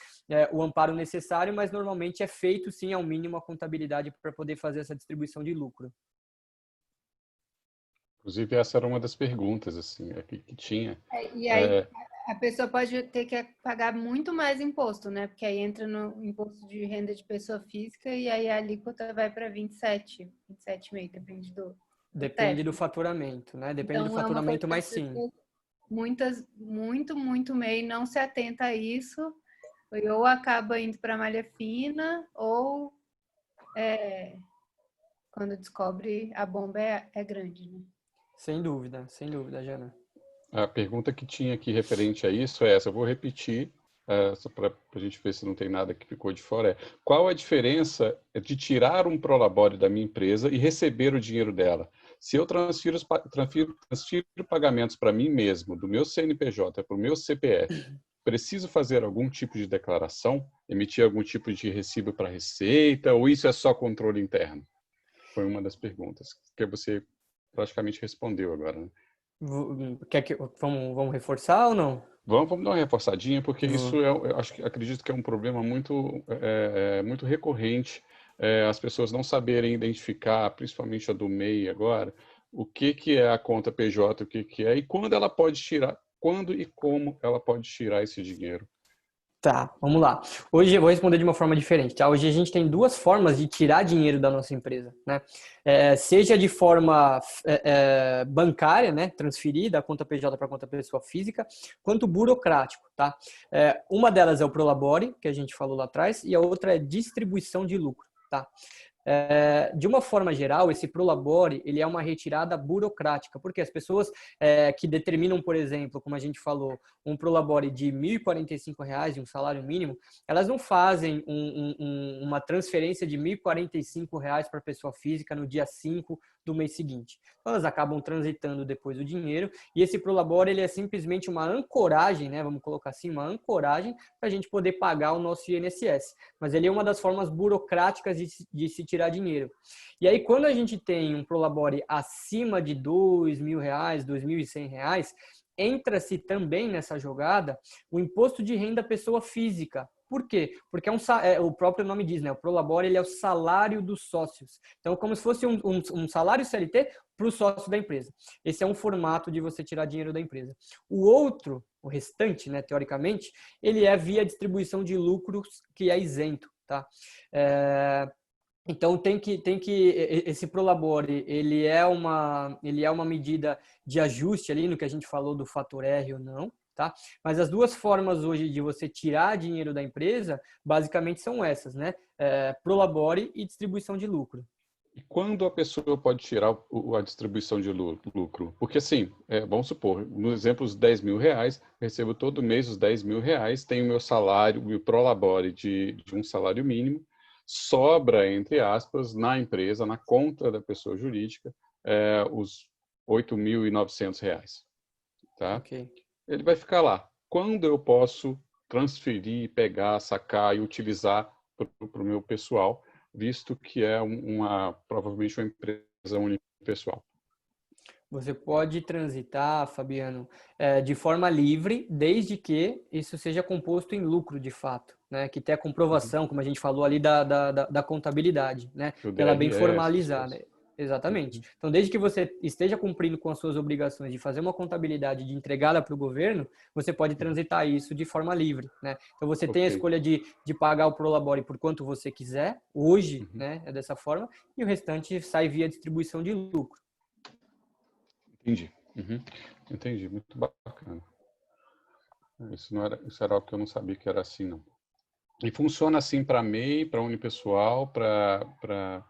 o amparo necessário, mas normalmente é feito sim ao mínimo a contabilidade para poder fazer essa distribuição de lucro. Inclusive, essa era uma das perguntas assim, que tinha. E aí a pessoa pode ter que pagar muito mais imposto, né? Porque aí entra no imposto de renda de pessoa física e aí a alíquota vai para 27,5%, depende do faturamento, né? Depende do faturamento, mas sim. Muito MEI não se atenta a isso, ou acaba indo para a malha fina, ou quando descobre a bomba é grande, né? Sem dúvida, Jana. A pergunta que tinha aqui referente a isso é essa, eu vou repetir, só para a gente ver se não tem nada que ficou de fora. Qual a diferença de tirar um prolabore da minha empresa e receber o dinheiro dela? Se eu transfiro pagamentos para mim mesmo, do meu CNPJ para o meu CPF, preciso fazer algum tipo de declaração? Emitir algum tipo de recibo para a Receita? Ou isso é só controle interno? Foi uma das perguntas que você praticamente respondeu agora, né? Vamos reforçar ou não? Vamos dar uma reforçadinha, porque isso eu acredito que é um problema muito recorrente. As pessoas não saberem identificar, principalmente a do MEI agora, o que é a conta PJ, o que é e quando ela pode tirar, quando e como ela pode tirar esse dinheiro. Tá, vamos lá. Hoje eu vou responder de uma forma diferente, tá? Hoje a gente tem duas formas de tirar dinheiro da nossa empresa, né? Seja de forma bancária, né? Transferir da conta PJ para conta pessoa física, quanto burocrático, tá? Uma delas é o Prolabore, que a gente falou lá atrás, e a outra é distribuição de lucro, tá? De uma forma geral, esse Prolabore, ele é uma retirada burocrática, porque as pessoas que determinam, por exemplo, como a gente falou, um Prolabore de R$ 1.045, de um salário mínimo, elas não fazem uma transferência de R$ 1.045 para a pessoa física no dia 5 do mês seguinte. Então, elas acabam transitando depois o dinheiro, e esse Prolabore, ele é simplesmente uma ancoragem, né, vamos colocar assim, uma ancoragem para a gente poder pagar o nosso INSS. Mas ele é uma das formas burocráticas de se tirar dinheiro. E aí, quando a gente tem um Prolabore acima de R$ 2.000, R$ 2.100, entra-se também nessa jogada o imposto de renda pessoa física. Por quê? Porque o próprio nome diz, né? O Prolabore, ele é o salário dos sócios. Então, como se fosse um salário CLT para o sócio da empresa. Esse é um formato de você tirar dinheiro da empresa. O outro, o restante, né, teoricamente, ele é via distribuição de lucros, que é isento, tá? Então esse Prolabore, ele é uma medida de ajuste ali no que a gente falou do fator R ou não, tá? Mas as duas formas hoje de você tirar dinheiro da empresa, basicamente são essas, né? Prolabore e distribuição de lucro. E quando a pessoa pode tirar a distribuição de lucro? Porque assim, vamos supor, no exemplo dos R$ 10.000, recebo todo mês os R$ 10.000, tenho meu salário, meu Prolabore de um salário mínimo, sobra, entre aspas, na empresa, na conta da pessoa jurídica, os R$ 8.900, tá? Okay. Ele vai ficar lá. Quando eu posso transferir, pegar, sacar e utilizar para o meu pessoal, visto que é provavelmente uma empresa unipessoal? Você pode transitar, Fabiano, de forma livre, desde que isso seja composto em lucro, de fato, né? Que tenha comprovação, como a gente falou ali, da contabilidade, né? Ela bem formalizada. Exatamente. Então, desde que você esteja cumprindo com as suas obrigações de fazer uma contabilidade, de entregá-la para o governo, você pode transitar isso de forma livre, né? Então, você tem a escolha de pagar o Prolabore por quanto você quiser, hoje, né? É dessa forma, e o restante sai via distribuição de lucro. Entendi. Entendi. Muito bacana. Isso era algo que eu não sabia que era assim, não. E funciona assim para MEI, para unipessoal, para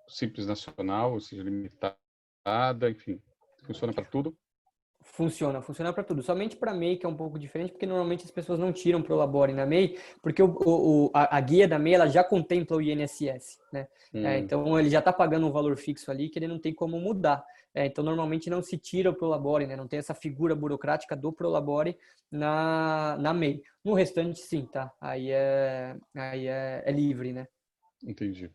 Simples Nacional, ou seja, limitada, enfim. Funciona para tudo? Funciona para tudo. Somente para MEI, que é um pouco diferente, porque normalmente as pessoas não tiram Prolabore na MEI, porque a guia da MEI ela já contempla o INSS, né? Então ele já está pagando um valor fixo ali que ele não tem como mudar. Então normalmente não se tira o Prolabore, né? Não tem essa figura burocrática do Prolabore na MEI. No restante, sim, tá? Aí é livre, né? Entendi.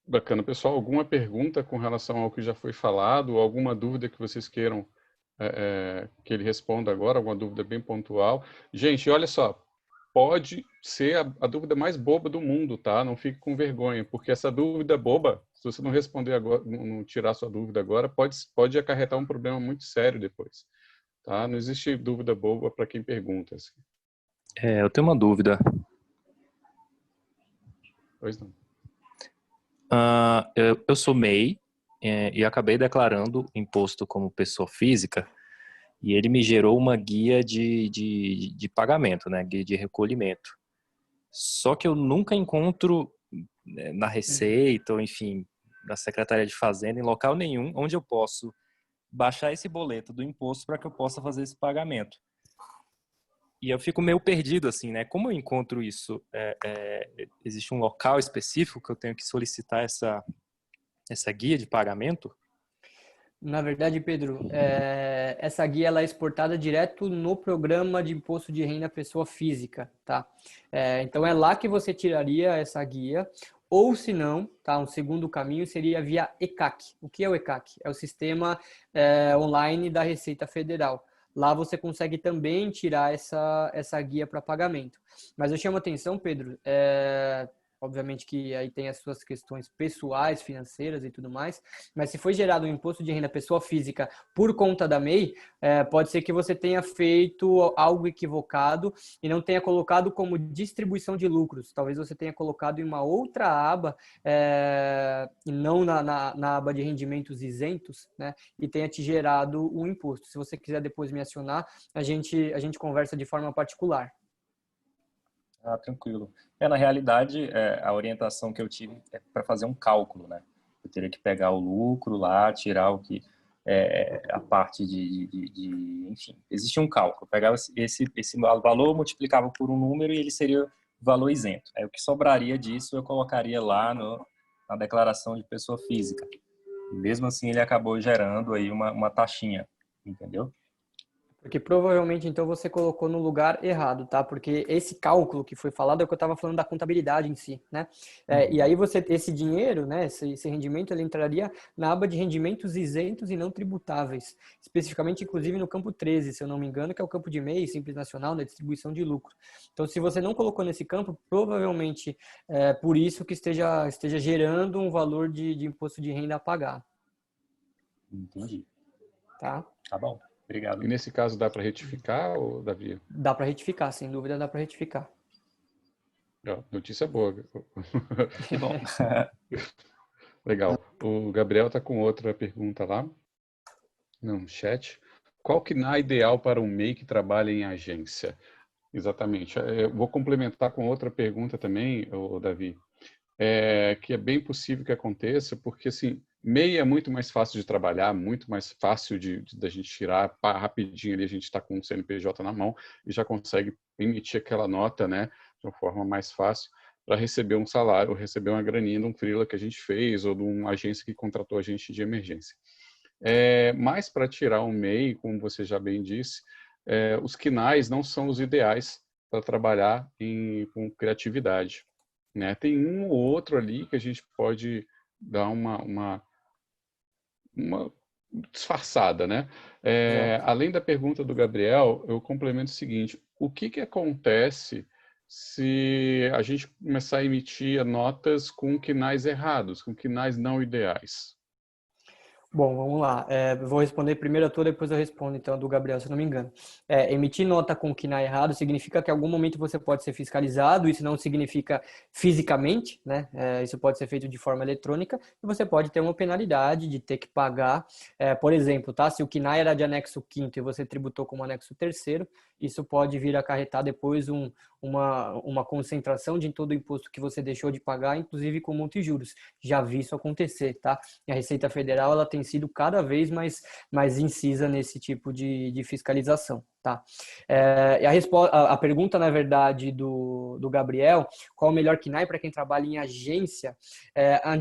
Bacana. Pessoal, alguma pergunta com relação ao que já foi falado? Alguma dúvida que vocês queiram que ele responda agora? Alguma dúvida bem pontual? Gente, olha só, pode ser a dúvida mais boba do mundo, tá? Não fique com vergonha, porque essa dúvida boba, se você não responder agora, não tirar sua dúvida agora, pode acarretar um problema muito sério depois, tá? Não existe dúvida boba para quem pergunta. Assim. Eu tenho uma dúvida. Pois não. Eu sou MEI e acabei declarando imposto como pessoa física e ele me gerou uma guia de pagamento, né? Guia de recolhimento. Só que eu nunca encontro na Receita ou, enfim, na Secretaria de Fazenda, em local nenhum, onde eu posso baixar esse boleto do imposto para que eu possa fazer esse pagamento. E eu fico meio perdido, assim, né? Como eu encontro isso? Existe um local específico que eu tenho que solicitar essa guia de pagamento? Na verdade, Pedro, essa guia ela é exportada direto no programa de imposto de renda pessoa física, tá? Então é lá que você tiraria essa guia, ou se não, tá? Um segundo caminho seria via ECAC. O que é o ECAC? É o sistema online da Receita Federal. Lá você consegue também tirar essa guia para pagamento. Mas eu chamo a atenção, Pedro, obviamente que aí tem as suas questões pessoais, financeiras e tudo mais, mas se foi gerado um imposto de renda pessoa física por conta da MEI, pode ser que você tenha feito algo equivocado e não tenha colocado como distribuição de lucros. Talvez você tenha colocado em uma outra aba, e não na aba de rendimentos isentos, né? E tenha te gerado o imposto. Se você quiser depois me acionar, a gente conversa de forma particular. Ah, tranquilo. Na realidade, a orientação que eu tive é para fazer um cálculo, né? Eu teria que pegar o lucro lá, tirar o que a parte enfim, existia um cálculo. Eu pegava esse valor, multiplicava por um número e ele seria valor isento. Aí o que sobraria disso eu colocaria lá na declaração de pessoa física. E mesmo assim ele acabou gerando aí uma taxinha, entendeu? Porque provavelmente, então, você colocou no lugar errado, tá? Porque esse cálculo que foi falado é o que eu estava falando da contabilidade em si, né? E aí esse dinheiro, né? Esse rendimento, ele entraria na aba de rendimentos isentos e não tributáveis. Especificamente, inclusive, no campo 13, se eu não me engano, que é o campo de MEI, Simples Nacional, na distribuição de lucro. Então, se você não colocou nesse campo, provavelmente é por isso que esteja gerando um valor de imposto de renda a pagar. Entendi. Tá? Tá bom. Obrigado. E nesse caso dá para retificar, ou, Davi? Dá para retificar, sem dúvida dá para retificar. Notícia boa. Que bom. Legal. O Gabriel está com outra pergunta lá no chat. Qual KNAI ideal para um MEI que trabalha em agência? Exatamente. Eu vou complementar com outra pergunta também, Davi, que é bem possível que aconteça, porque assim, MEI é muito mais fácil de trabalhar, muito mais fácil da gente tirar, rapidinho ali a gente está com o CNPJ na mão e já consegue emitir aquela nota, né, de uma forma mais fácil para receber um salário, ou receber uma graninha de um freela que a gente fez ou de uma agência que contratou a gente de emergência. Mas para tirar um MEI, como você já bem disse, os KNAIs não são os ideais para trabalhar com criatividade, né? Tem um ou outro ali que a gente pode dar uma disfarçada, né? Além da pergunta do Gabriel, eu complemento o seguinte: o que acontece se a gente começar a emitir notas com KNAIs errados, com KNAIs não ideais? Bom, vamos lá. Eu vou responder primeiro a tua, depois eu respondo então a do Gabriel, se eu não me engano. Emitir nota com KNAI errado significa que em algum momento você pode ser fiscalizado, isso não significa fisicamente, né? Isso pode ser feito de forma eletrônica e você pode ter uma penalidade de ter que pagar, por exemplo, tá? Se o KNAI era de anexo 5º e você tributou como anexo 3º, isso pode vir a acarretar depois uma concentração de todo o imposto que você deixou de pagar, inclusive com multijuros. Já vi isso acontecer, tá? E a Receita Federal, ela tem sido cada vez mais incisa nesse tipo de fiscalização, tá? E a pergunta, na verdade, do Gabriel, qual o melhor KNAI para quem trabalha em agência?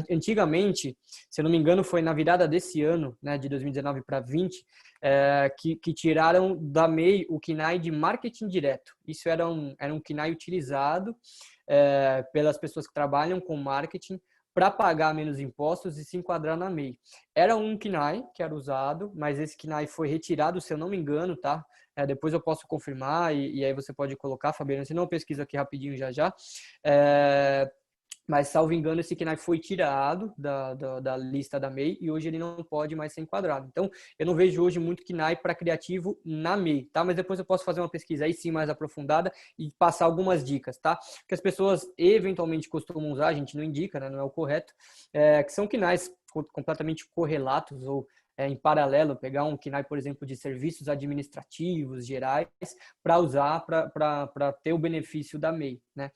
Antigamente, se eu não me engano, foi na virada desse ano, né, de 2019 para 2020, que tiraram da MEI o KNAI de marketing direto. Isso era um KNAI utilizado pelas pessoas que trabalham com marketing para pagar menos impostos e se enquadrar na MEI. Era um KNAI que era usado, mas esse KNAI foi retirado, se eu não me engano, tá? Depois eu posso confirmar e aí você pode colocar, Fabiano, se não eu pesquiso aqui rapidinho já. Mas, salvo engano, esse KNAI foi tirado da lista da MEI e hoje ele não pode mais ser enquadrado. Então, eu não vejo hoje muito KNAI para criativo na MEI, tá? Mas depois eu posso fazer uma pesquisa aí sim mais aprofundada e passar algumas dicas, tá? Que as pessoas eventualmente costumam usar, a gente não indica, né? Não é o correto, que são KNAIs completamente correlatos ou em paralelo, pegar um KNAI, por exemplo, de serviços administrativos gerais para usar para ter o benefício da MEI, né?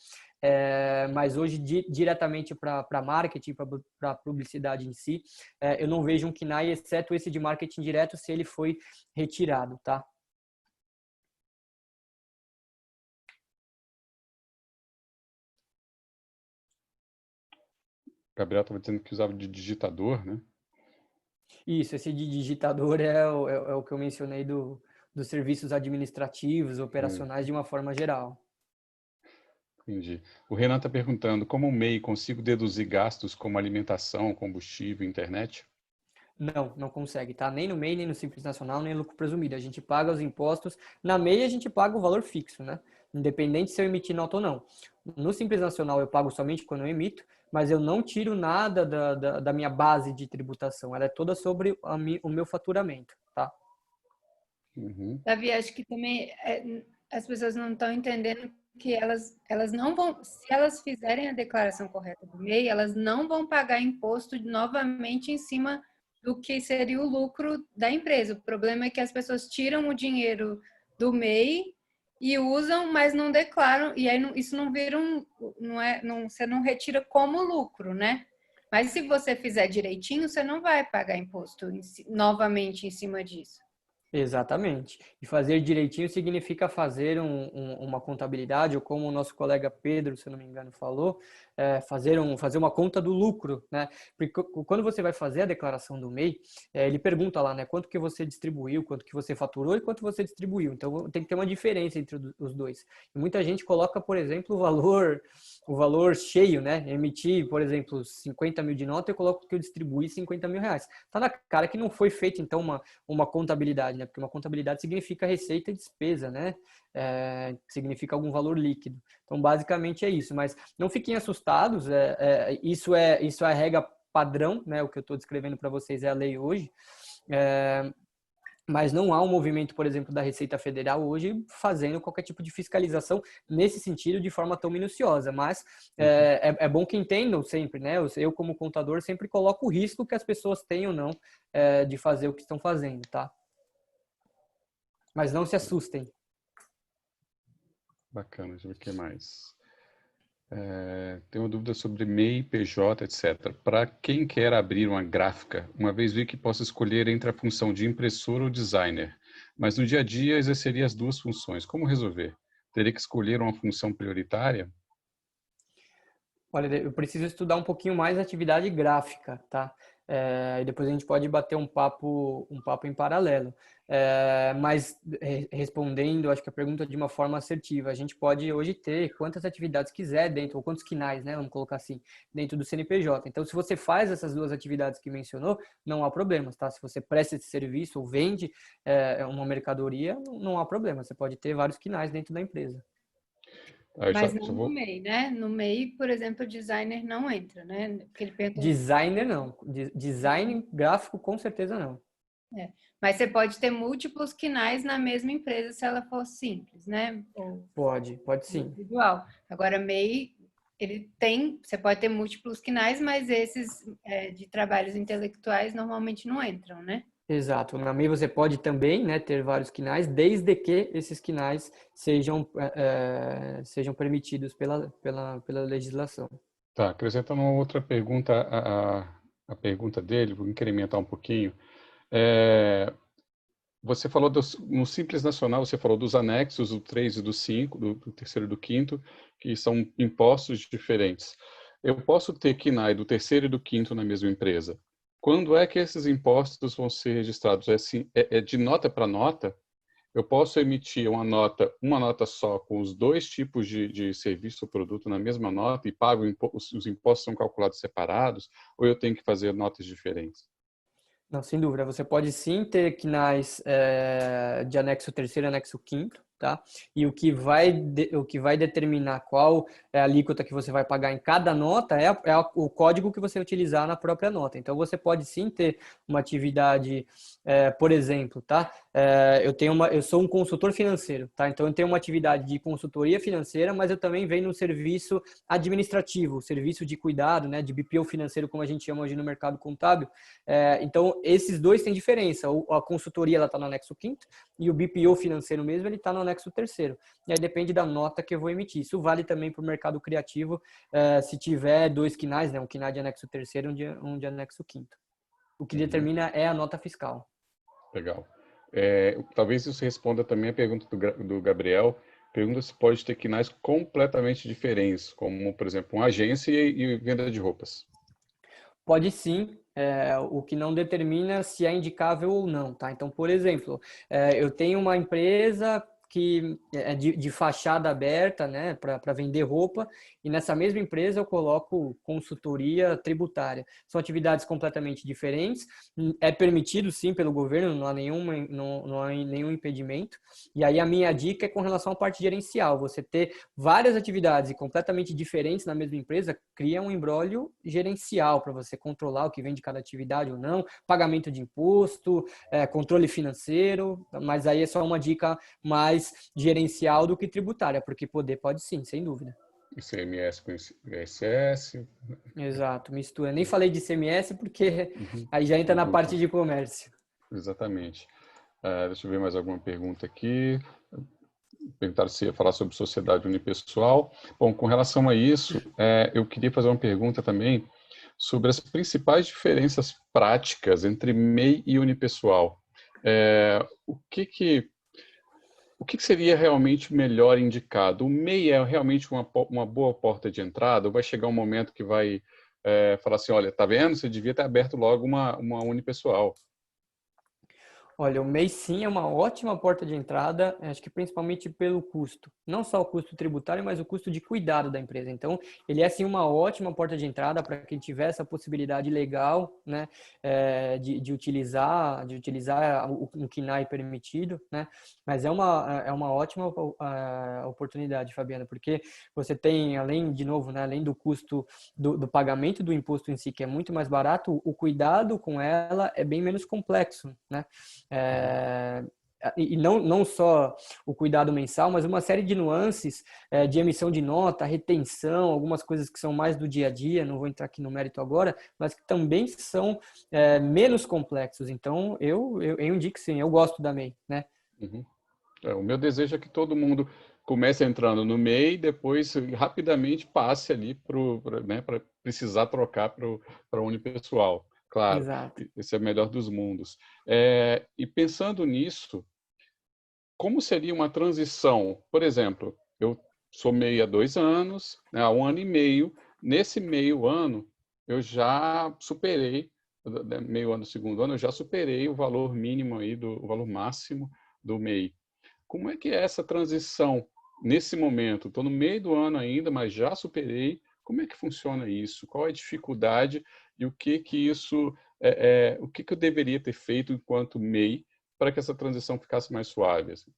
Mas hoje, diretamente para marketing, para publicidade em si, eu não vejo um KNAI, exceto esse de marketing direto, se ele foi retirado, tá? Gabriel estava dizendo que usava de digitador, né? Isso, esse de digitador é o que eu mencionei dos serviços administrativos, operacionais de uma forma geral. Entendi. O Renan está perguntando, como MEI consigo deduzir gastos como alimentação, combustível, internet? Não consegue, tá? Nem no MEI, nem no Simples Nacional, nem no lucro presumido. A gente paga os impostos. Na MEI a gente paga o valor fixo, né? independente se eu emitir nota ou não. No Simples Nacional eu pago somente quando eu emito, mas eu não tiro nada da minha base de tributação. Ela é toda sobre o meu faturamento, tá? Uhum. Davi, acho que também as pessoas não estão entendendo que elas não vão, se elas fizerem a declaração correta do MEI, elas não vão pagar imposto novamente em cima do que seria o lucro da empresa. O problema é que as pessoas tiram o dinheiro do MEI e usam, mas não declaram, e aí isso não vira você não retira como lucro, né? Mas se você fizer direitinho, você não vai pagar imposto novamente em cima disso. Exatamente. E fazer direitinho significa fazer uma contabilidade, ou como o nosso colega Pedro, se eu não me engano, falou, fazer uma conta do lucro, né? Porque quando você vai fazer a declaração do MEI, ele pergunta lá, né, quanto que você distribuiu, quanto que você faturou e quanto você distribuiu. Então, tem que ter uma diferença entre os dois. E muita gente coloca, por exemplo, o valor cheio, né? Emitir, por exemplo, 50 mil de nota, eu coloco que eu distribuí 50 mil reais. Tá na cara que não foi feita, então, uma contabilidade, né? Porque uma contabilidade significa receita e despesa, né? Significa algum valor líquido. Então, basicamente é isso. Mas não fiquem assustados. Isso é a regra padrão, né? O que eu estou descrevendo para vocês é a lei hoje. Mas não há um movimento, por exemplo, da Receita Federal hoje fazendo qualquer tipo de fiscalização nesse sentido de forma tão minuciosa. Mas é bom que entendam sempre, né? Eu, como contador, sempre coloco o risco que as pessoas têm ou não de fazer o que estão fazendo, tá? Mas não se assustem. Bacana, deixa eu ver o que mais. Tenho uma dúvida sobre MEI, PJ, etc. Para quem quer abrir uma gráfica, uma vez vi que posso escolher entre a função de impressor ou designer, mas no dia a dia exerceria as duas funções. Como resolver? Teria que escolher uma função prioritária? Olha, eu preciso estudar um pouquinho mais a atividade gráfica, tá? E depois a gente pode bater um papo em paralelo. Mas respondendo, acho que a pergunta de uma forma assertiva, a gente pode hoje ter quantas atividades quiser dentro, ou quantos quinais, né? Vamos colocar assim, dentro do CNPJ. Então, se você faz essas duas atividades que mencionou, não há problemas, tá? Se você presta esse serviço ou vende uma mercadoria, não há problema. Você pode ter vários quinais dentro da empresa. Mas não no MEI, né? No MEI, por exemplo, o designer não entra, né? Porque ele perguntou... Designer não. Design gráfico com certeza não. Mas você pode ter múltiplos quinais na mesma empresa se ela for simples, né? Ou pode sim. Individual. Agora, MEI, você pode ter múltiplos quinais, mas esses de trabalhos intelectuais normalmente não entram, né? Exato. Na MEI você pode também, né, ter vários quinais, desde que esses quinais sejam permitidos pela legislação. Tá, acrescentando uma outra pergunta à pergunta dele, vou incrementar um pouquinho. Você falou no Simples Nacional, você falou dos anexos, do 3 e do 5, do terceiro e do quinto, que são impostos diferentes. Eu posso ter KNAI do terceiro e do quinto na mesma empresa. Quando é que esses impostos vão ser registrados? É de nota para nota? Eu posso emitir uma nota só com os dois tipos de serviço ou produto na mesma nota e pago os impostos são calculados separados? Ou eu tenho que fazer notas diferentes? Não, sem dúvida. Você pode sim ter quinais de anexo terceiro e anexo quinto, tá? E o que vai determinar qual é a alíquota que você vai pagar em cada nota é o código que você utilizar na própria nota. Então, você pode sim ter uma atividade, por exemplo, tá? Eu sou um consultor financeiro, tá? Então, eu tenho uma atividade de consultoria financeira, mas eu também venho no serviço administrativo, serviço de cuidado, né? De BPO financeiro, como a gente chama hoje no mercado contábil. Então, esses dois têm diferença. A consultoria está no anexo 5º e o BPO financeiro mesmo ele está no anexo 3º. E aí depende da nota que eu vou emitir. Isso vale também para o mercado criativo, se tiver dois quinais, né? Um quinal de anexo 3º e um de anexo 5º. O que determina é a nota fiscal. Legal. Talvez isso responda também a pergunta do Gabriel. Pergunta se pode ter quinais completamente diferentes, como, por exemplo, uma agência e venda de roupas. Pode sim, o que não determina se é indicável ou não, tá? Então, por exemplo, eu tenho uma empresa que é de fachada aberta, né, para vender roupa, e nessa mesma empresa eu coloco consultoria tributária. São atividades completamente diferentes, é permitido sim pelo governo, não há nenhum impedimento, e aí a minha dica é com relação à parte gerencial, você ter várias atividades completamente diferentes na mesma empresa, cria um imbróglio gerencial para você controlar o que vem de cada atividade ou não, pagamento de imposto, controle financeiro, mas aí é só uma dica mais gerencial do que tributária, porque poder pode sim, sem dúvida. ICMS com ISS. Exato, mistura. Nem falei de ICMS porque aí já entra na parte de comércio. Exatamente. Deixa eu ver mais alguma pergunta aqui. Perguntaram se ia falar sobre sociedade unipessoal. Bom, com relação a isso, eu queria fazer uma pergunta também sobre as principais diferenças práticas entre MEI e unipessoal. O que seria realmente melhor indicado? O MEI é realmente uma boa porta de entrada? Ou vai chegar um momento que vai falar assim, olha, tá vendo? Você devia ter aberto logo uma unipessoal. Olha, o MEI sim é uma ótima porta de entrada, acho que principalmente pelo custo. Não só o custo tributário, mas o custo de cuidado da empresa. Então, ele é sim uma ótima porta de entrada para quem tiver essa possibilidade legal, né, de utilizar o KINAI permitido, né? Mas é uma ótima oportunidade, Fabiana, porque você tem, além, de novo, né, além do custo do pagamento do imposto em si, que é muito mais barato, o cuidado com ela é bem menos complexo, né? E não só o cuidado mensal, mas uma série de nuances de emissão de nota, retenção, algumas coisas que são mais do dia a dia, não vou entrar aqui no mérito agora, mas que também são menos complexos. Então, eu indico sim, eu gosto da MEI, né? Uhum. O meu desejo é que todo mundo comece entrando no MEI e depois rapidamente passe ali para precisar trocar para unipessoal. Claro, Exato. esse é o melhor dos mundos. E pensando nisso, como seria uma transição? Por exemplo, eu sou MEI há 2 anos, né, há 1 ano e meio. Nesse meio ano, eu já superei, meio ano, segundo ano, eu já superei o valor mínimo aí, o valor máximo do MEI. Como é que é essa transição nesse momento? Estou no meio do ano ainda, mas já superei. Como é que funciona isso? Qual é a dificuldade e o que eu deveria ter feito enquanto MEI para que essa transição ficasse mais suave? Assim?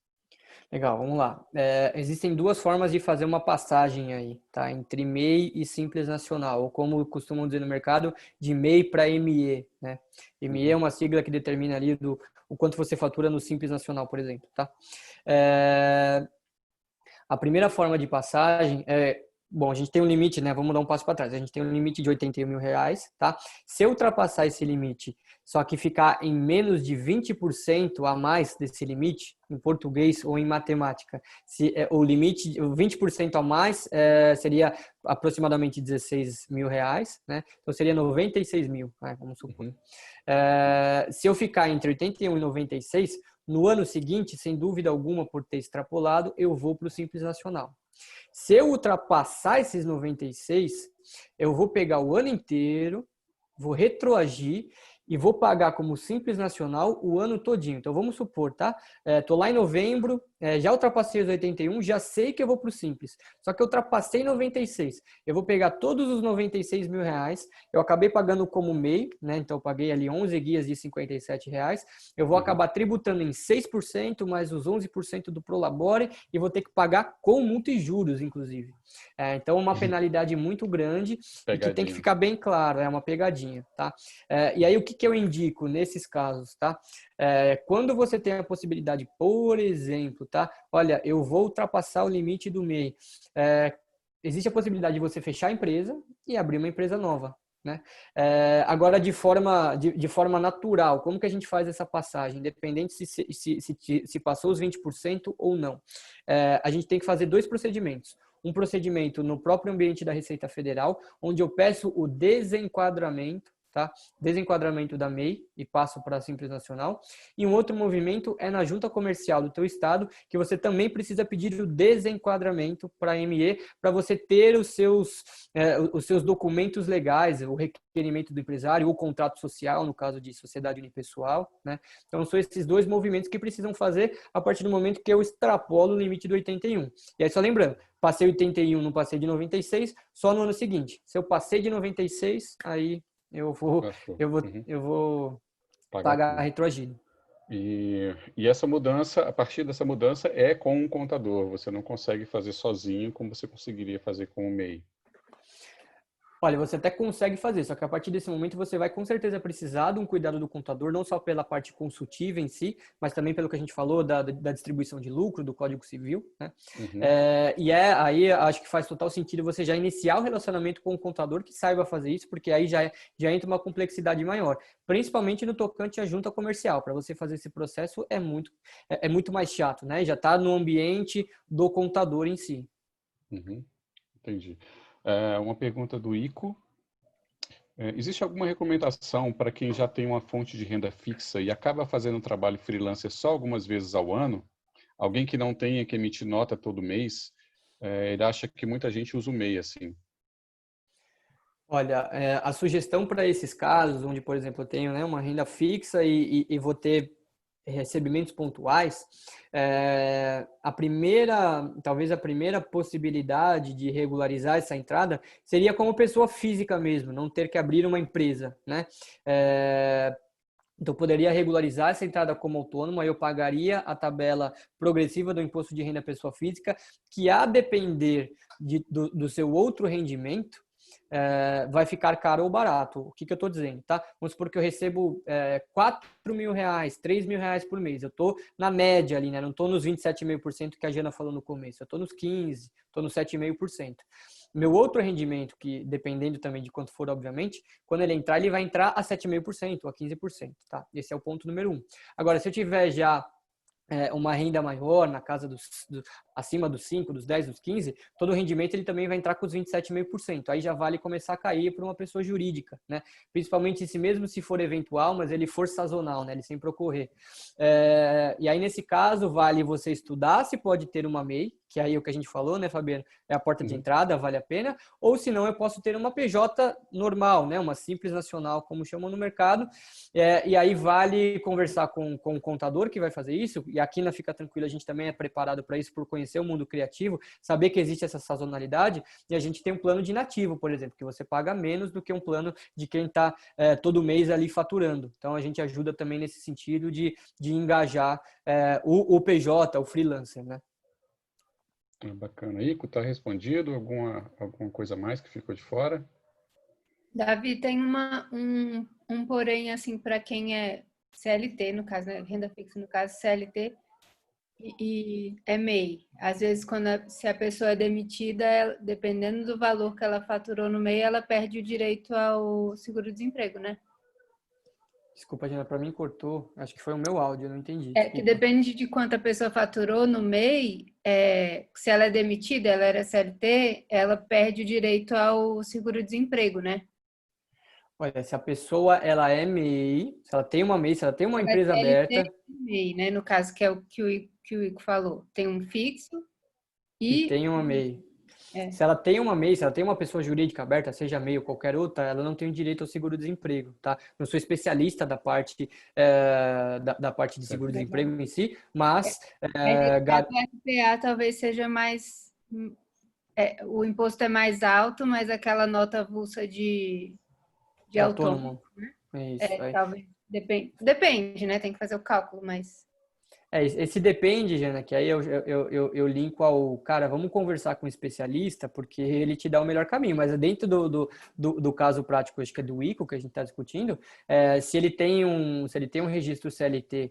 Legal, vamos lá. Existem 2 formas de fazer uma passagem aí, tá? Entre MEI e Simples Nacional, ou como costumam dizer no mercado, de MEI para ME, né? ME é uma sigla que determina ali o quanto você fatura no Simples Nacional, por exemplo, tá? A primeira forma de passagem bom, a gente tem um limite, né? Vamos dar um passo para trás. A gente tem um limite de R$81 mil, tá? Se eu ultrapassar esse limite, só que ficar em menos de 20% a mais desse limite, em português ou em matemática, o limite, o 20% a mais seria aproximadamente R$16 mil, né? Então seria 96 mil, né? Vamos supor. Se eu ficar entre 81 e 96, no ano seguinte, sem dúvida alguma, por ter extrapolado, eu vou para o Simples Nacional. Se eu ultrapassar esses 96, eu vou pegar o ano inteiro, vou retroagir e vou pagar como Simples Nacional o ano todinho. Então, vamos supor, tá? Tô lá em novembro, já ultrapassei os 81, já sei que eu vou para o Simples. Só que eu ultrapassei 96. Eu vou pegar todos os 96 mil reais, eu acabei pagando como MEI, né? Então, eu paguei ali 11 guias de 57 reais. Eu vou acabar tributando em 6%, mais os 11% do Prolabore, e vou ter que pagar com multa e juros, inclusive. Então, é uma penalidade muito grande e que tem que ficar bem claro, é uma pegadinha, tá? E aí, o que eu indico nesses casos, tá? Quando você tem a possibilidade, por exemplo, tá? Olha, eu vou ultrapassar o limite do MEI. Existe a possibilidade de você fechar a empresa e abrir uma empresa nova, né? Agora, de forma natural, como que a gente faz essa passagem? Independente se passou os 20% ou não. A gente tem que fazer 2 procedimentos. Um procedimento no próprio ambiente da Receita Federal, onde eu peço o desenquadramento, tá? Desenquadramento da MEI e passo para a Simples Nacional. E um outro movimento é na junta comercial do teu estado, que você também precisa pedir o desenquadramento para a ME, para você ter os seus documentos legais, o requerimento do empresário, o contrato social, no caso de sociedade unipessoal, né? Então, são esses dois movimentos que precisam fazer a partir do momento que eu extrapolo o limite do 81. E aí, só lembrando, passei 81, não passei de 96, só no ano seguinte. Se eu passei de 96, aí eu vou pagar retroagido. E essa mudança, a partir dessa mudança, é com um contador. Você não consegue fazer sozinho como você conseguiria fazer com o MEI. Olha, você até consegue fazer, só que a partir desse momento você vai com certeza precisar de um cuidado do contador, não só pela parte consultiva em si, mas também pelo que a gente falou da distribuição de lucro, do Código Civil, né? Uhum. Aí acho que faz total sentido você já iniciar o relacionamento com o contador que saiba fazer isso, porque aí já entra uma complexidade maior, principalmente no tocante à junta comercial. Para você fazer esse processo é muito mais chato, né? Já está no ambiente do contador em si. Uhum. Entendi. Uma pergunta do Ico. Existe alguma recomendação para quem já tem uma fonte de renda fixa e acaba fazendo um trabalho freelancer só algumas vezes ao ano? Alguém que não tenha que emitir nota todo mês, ele acha que muita gente usa o MEI assim. Olha, a sugestão para esses casos, onde, por exemplo, eu tenho, né, uma renda fixa e vou ter recebimentos pontuais, talvez a primeira possibilidade de regularizar essa entrada seria como pessoa física mesmo, não ter que abrir uma empresa, né? Então, poderia regularizar essa entrada como autônomo, aí eu pagaria a tabela progressiva do imposto de renda pessoa física, que a depender do seu outro rendimento, vai ficar caro ou barato. O que eu estou dizendo, tá? Vamos supor que eu recebo R$4.000, R$3.000 por mês. Eu estou na média ali, né? Não estou nos 27,5% que a Jana falou no começo. Eu estou nos 15%, estou nos 7,5%. Meu outro rendimento, que dependendo também de quanto for, obviamente, quando ele vai entrar a 7,5% ou a 15%, tá? Esse é o ponto número 1. Agora, se eu tiver já uma renda maior, na casa acima dos 5, dos 10, dos 15, todo o rendimento ele também vai entrar com os 27,5%. Aí já vale começar a cair para uma pessoa jurídica, né? Principalmente mesmo se for eventual, mas ele for sazonal, né? Ele sempre ocorrer. E aí, nesse caso, vale você estudar se pode ter uma MEI, que aí é o que a gente falou, né, Fabiano? É a porta de entrada, vale a pena. Ou se não, eu posso ter uma PJ normal, né? Uma Simples Nacional, como chamam no mercado. E aí vale conversar com o contador que vai fazer isso. E aqui na Fica Tranquilo a gente também é preparado para isso, por conhecer o mundo criativo, saber que existe essa sazonalidade. E a gente tem um plano de inativo, por exemplo, que você paga menos do que um plano de quem está todo mês ali faturando. Então a gente ajuda também nesse sentido de engajar o PJ, o freelancer, né? Bacana. Ico, está respondido? Alguma coisa mais que ficou de fora? Davi, tem um porém, assim, para quem é CLT, no caso, né? Renda fixa, no caso, CLT, e é MEI. Às vezes, se a pessoa é demitida, dependendo do valor que ela faturou no MEI, ela perde o direito ao seguro-desemprego, né? Desculpa, Gina, para mim cortou. Acho que foi o meu áudio, eu não entendi. Que depende de quanto a pessoa faturou no MEI, se ela é demitida, ela era CLT, ela perde o direito ao seguro-desemprego, né? Olha, se a pessoa ela é MEI, se ela tem uma MEI, se ela tem uma empresa aberta... MEI, né? No caso, que é o que o Ico falou. Tem um fixo e tem uma MEI. Se ela tem uma MEI, se ela tem uma pessoa jurídica aberta, seja MEI ou qualquer outra, ela não tem o direito ao seguro-desemprego, tá? Não sou especialista da parte da parte de seguro-desemprego em si, mas... a RPA talvez seja mais... o imposto é mais alto, mas aquela nota avulsa de autônomo, né? Isso, talvez, depende, né? Tem que fazer o cálculo, mas... esse depende, Jana, que aí eu linko ao cara, vamos conversar com um especialista, porque ele te dá o melhor caminho, mas dentro do caso prático, acho que é do Ico, que a gente está discutindo, se ele tem um registro CLT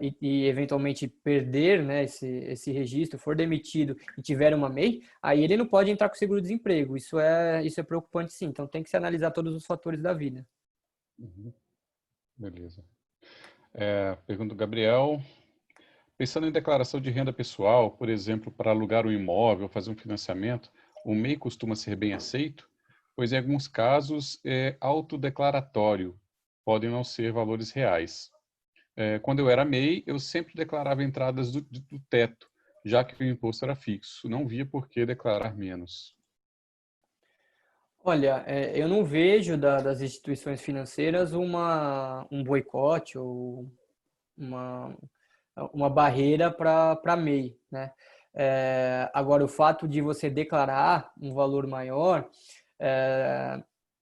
e eventualmente perder, né, esse registro, for demitido e tiver uma MEI, aí ele não pode entrar com seguro-desemprego. Isso é preocupante, sim. Então tem que se analisar todos os fatores da vida. Beleza. Pergunta do Gabriel. Pensando em declaração de renda pessoal, por exemplo, para alugar um imóvel, fazer um financiamento, o MEI costuma ser bem aceito? pois em alguns casos é autodeclaratório, podem não ser valores reais. Quando eu era MEI, eu sempre declarava entradas do teto, já que o imposto era fixo. Não via por que declarar menos. Olha, eu não vejo das instituições financeiras um boicote ou uma, uma barreira para MEI, né? Agora, o fato de você declarar um valor maior,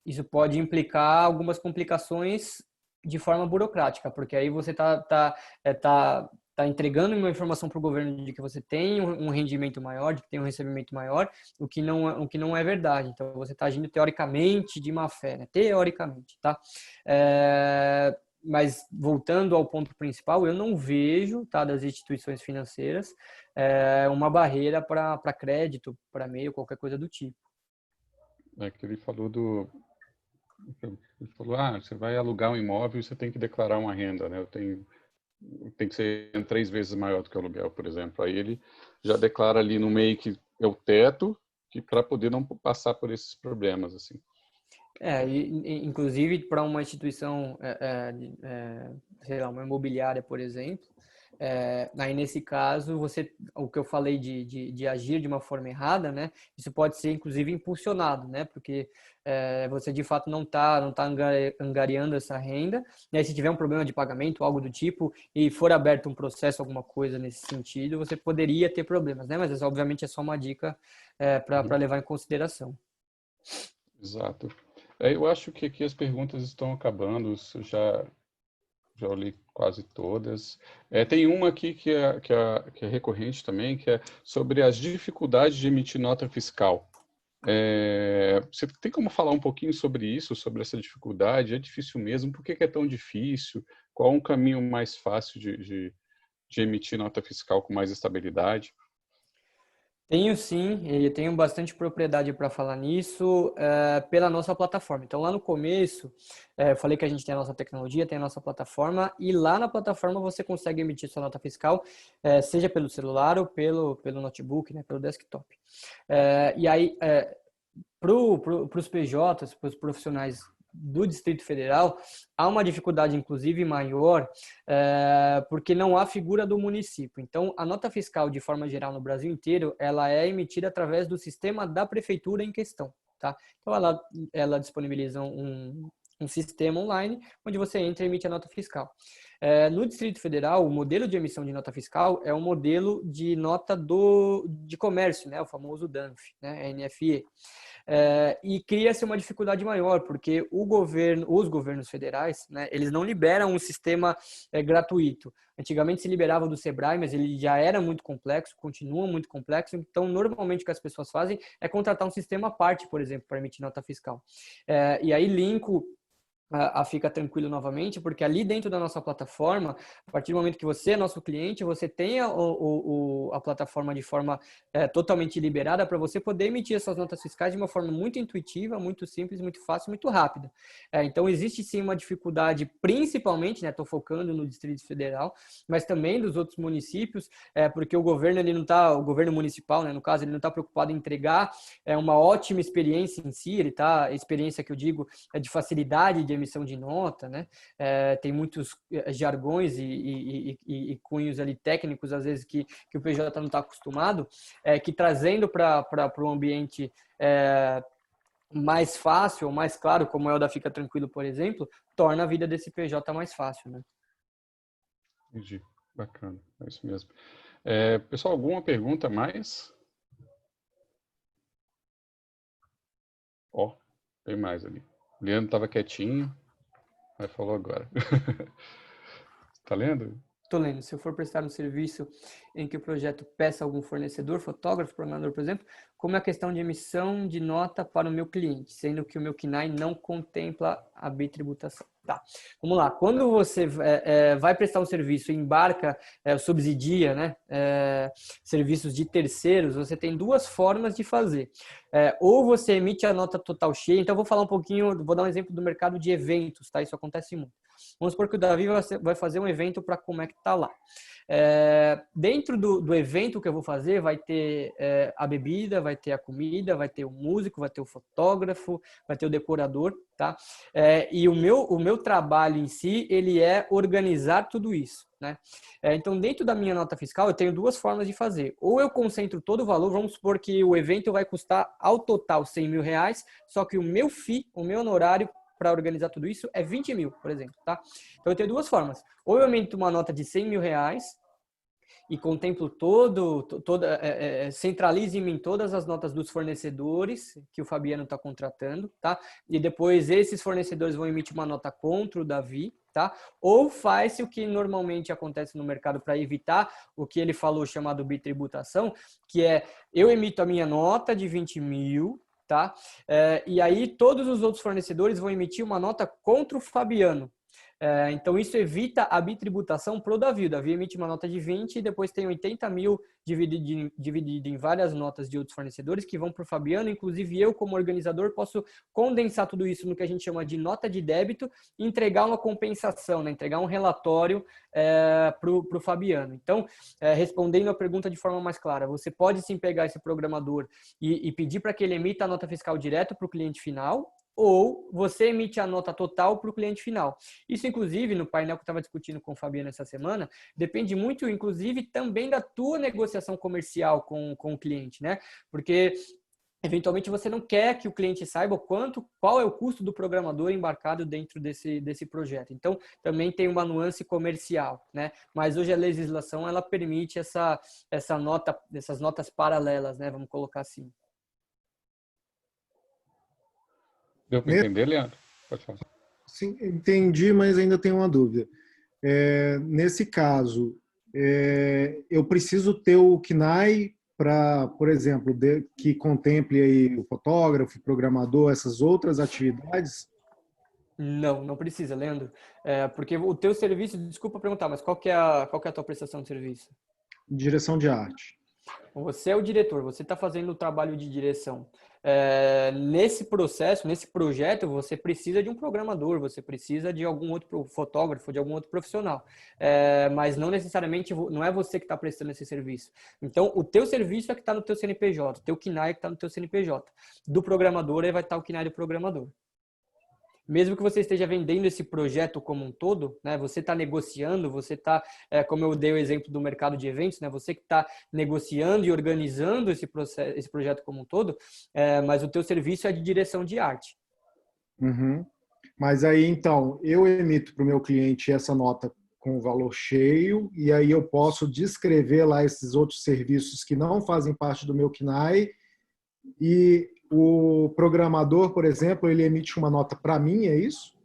isso pode implicar algumas complicações de forma burocrática, porque aí você tá entregando uma informação para o governo de que você tem um rendimento maior, de que tem um recebimento maior, o que não é verdade. Então, você está agindo teoricamente de má fé, né? Teoricamente, tá? Mas voltando ao ponto principal, eu não vejo, tá, das instituições financeiras uma barreira para crédito, para MEI, qualquer coisa do tipo. Que ele falou ele falou, você vai alugar um imóvel e você tem que declarar uma renda, né? Tem que ser 3 vezes maior do que o aluguel, por exemplo. Aí ele já declara ali no MEI que é o teto, que para poder não passar por esses problemas, assim. Inclusive para uma instituição, sei lá, uma imobiliária, por exemplo, aí nesse caso, o que eu falei de agir de uma forma errada, né? Isso pode ser inclusive impulsionado, né? Porque você de fato não tá angariando essa renda, né? Se tiver um problema de pagamento, algo do tipo, e for aberto um processo, alguma coisa nesse sentido, você poderia ter problemas, né? Mas obviamente é só uma dica para levar em consideração. Exato. Eu acho que aqui as perguntas estão acabando, já li quase todas. Tem uma aqui que é recorrente também, que é sobre as dificuldades de emitir nota fiscal. Você tem como falar um pouquinho sobre isso, sobre essa dificuldade? É difícil mesmo? Por que é tão difícil? Qual é um caminho mais fácil de emitir nota fiscal com mais estabilidade? Tenho sim, e tenho bastante propriedade para falar nisso pela nossa plataforma. Então, lá no começo, eu falei que a gente tem a nossa tecnologia, tem a nossa plataforma, e lá na plataforma você consegue emitir sua nota fiscal, seja pelo celular ou pelo notebook, né, pelo desktop. E aí, para os PJs, para os profissionais do Distrito Federal, há uma dificuldade, inclusive, maior, porque não há figura do município. Então, a nota fiscal, de forma geral, no Brasil inteiro, ela é emitida através do sistema da prefeitura em questão, tá? Então, ela disponibiliza um sistema online onde você entra e emite a nota fiscal. No Distrito Federal, o modelo de emissão de nota fiscal é um modelo de nota de comércio, né? O famoso DANF, né? NFE. E cria-se uma dificuldade maior, porque os governos federais, né, eles não liberam um sistema gratuito. Antigamente se liberava do Sebrae, mas ele já era muito complexo, continua muito complexo, então normalmente o que as pessoas fazem é contratar um sistema à parte, por exemplo, para emitir nota fiscal. E aí linko a Fica Tranquilo novamente, porque ali dentro da nossa plataforma, a partir do momento que você é nosso cliente, você tem a plataforma de forma totalmente liberada para você poder emitir essas notas fiscais de uma forma muito intuitiva, muito simples, muito fácil, muito rápida. Então, existe sim uma dificuldade, principalmente, né, estou focando no Distrito Federal, mas também dos outros municípios, porque o governo, o governo municipal, né, no caso, ele não está preocupado em entregar uma ótima experiência em si, experiência que eu digo é de facilidade de emissão de nota, né? Tem muitos jargões e cunhos ali técnicos, às vezes, que o PJ não está acostumado, que trazendo para o ambiente mais fácil ou mais claro, como é o da Fica Tranquilo, por exemplo, torna a vida desse PJ mais fácil, né? Entendi. Bacana. É isso mesmo. Pessoal, alguma pergunta a mais? Tem mais ali. O Leandro estava quietinho, mas falou agora. Tá lendo? Estou lendo. Se eu for prestar um serviço em que o projeto peça algum fornecedor, fotógrafo, programador, por exemplo, como é a questão de emissão de nota para o meu cliente, sendo que o meu KNAI não contempla a bitributação. Tá, vamos lá. Quando você vai prestar um serviço e embarca, subsidia, né, serviços de terceiros, você tem duas formas de fazer. Ou você emite a nota total cheia, então vou falar um pouquinho, vou dar um exemplo do mercado de eventos, tá? Isso acontece muito. Vamos supor que o Davi vai fazer um evento para como é que tá lá. Dentro do evento que eu vou fazer, vai ter a bebida, vai ter a comida, vai ter o músico, vai ter o fotógrafo, vai ter o decorador, tá? E o meu trabalho em si, ele é organizar tudo isso, né? Então, dentro da minha nota fiscal, eu tenho duas formas de fazer. Ou eu concentro todo o valor, vamos supor que o evento vai custar ao total 100 mil reais, só que o meu FII, o meu honorário para organizar tudo isso é 20 mil, por exemplo, tá? Então, eu tenho duas formas. Ou eu emito uma nota de 100 mil reais e contemplo centralize em mim todas as notas dos fornecedores que o Fabiano está contratando, tá? E depois esses fornecedores vão emitir uma nota contra o Davi, tá? Ou faz o que normalmente acontece no mercado para evitar o que ele falou chamado bitributação, que é eu emito a minha nota de 20 mil, tá? E aí todos os outros fornecedores vão emitir uma nota contra o Fabiano. Então, isso evita a bitributação para o Davi. O Davi emite uma nota de 20 e depois tem 80 mil dividido em várias notas de outros fornecedores que vão para o Fabiano. Inclusive, eu, como organizador, posso condensar tudo isso no que a gente chama de nota de débito e entregar uma compensação, né? Entregar um relatório para o Fabiano. Então, respondendo a pergunta de forma mais clara, você pode sim pegar esse programador e pedir para que ele emita a nota fiscal direto para o cliente final, ou você emite a nota total para o cliente final. Isso, inclusive, no painel que eu estava discutindo com o Fabiano essa semana, depende muito, inclusive, também da tua negociação comercial com o cliente, né? Porque eventualmente você não quer que o cliente saiba qual é o custo do programador embarcado dentro desse projeto. Então, também tem uma nuance comercial, né? Mas hoje a legislação, ela permite essas notas paralelas, né? Vamos colocar assim. Deu para entender, Leandro? Pode falar. Sim, entendi, mas ainda tenho uma dúvida. Nesse caso, eu preciso ter o KNAI para, por exemplo, que contemple aí o fotógrafo, o programador, essas outras atividades? Não precisa, Leandro. Porque o teu serviço, desculpa perguntar, mas qual que é a tua prestação de serviço? Direção de arte. Você é o diretor, você está fazendo o trabalho de direção. Nesse processo, nesse projeto, você precisa de um programador, você precisa de algum outro fotógrafo, de algum outro profissional. Mas não necessariamente, não é você que está prestando esse serviço. Então, o teu serviço é que está no teu CNPJ, o teu KNAI é que está no teu CNPJ. Do programador, aí vai estar o KNAI do programador. Mesmo que você esteja vendendo esse projeto como um todo, né? Você está negociando, você está, como eu dei o exemplo do mercado de eventos, né? Você que está negociando e organizando esse projeto como um todo, mas o teu serviço é de direção de arte. Uhum. Mas aí, então, eu emito para o meu cliente essa nota com o valor cheio e aí eu posso descrever lá esses outros serviços que não fazem parte do meu KNAI e o programador, por exemplo, ele emite uma nota para mim, é isso?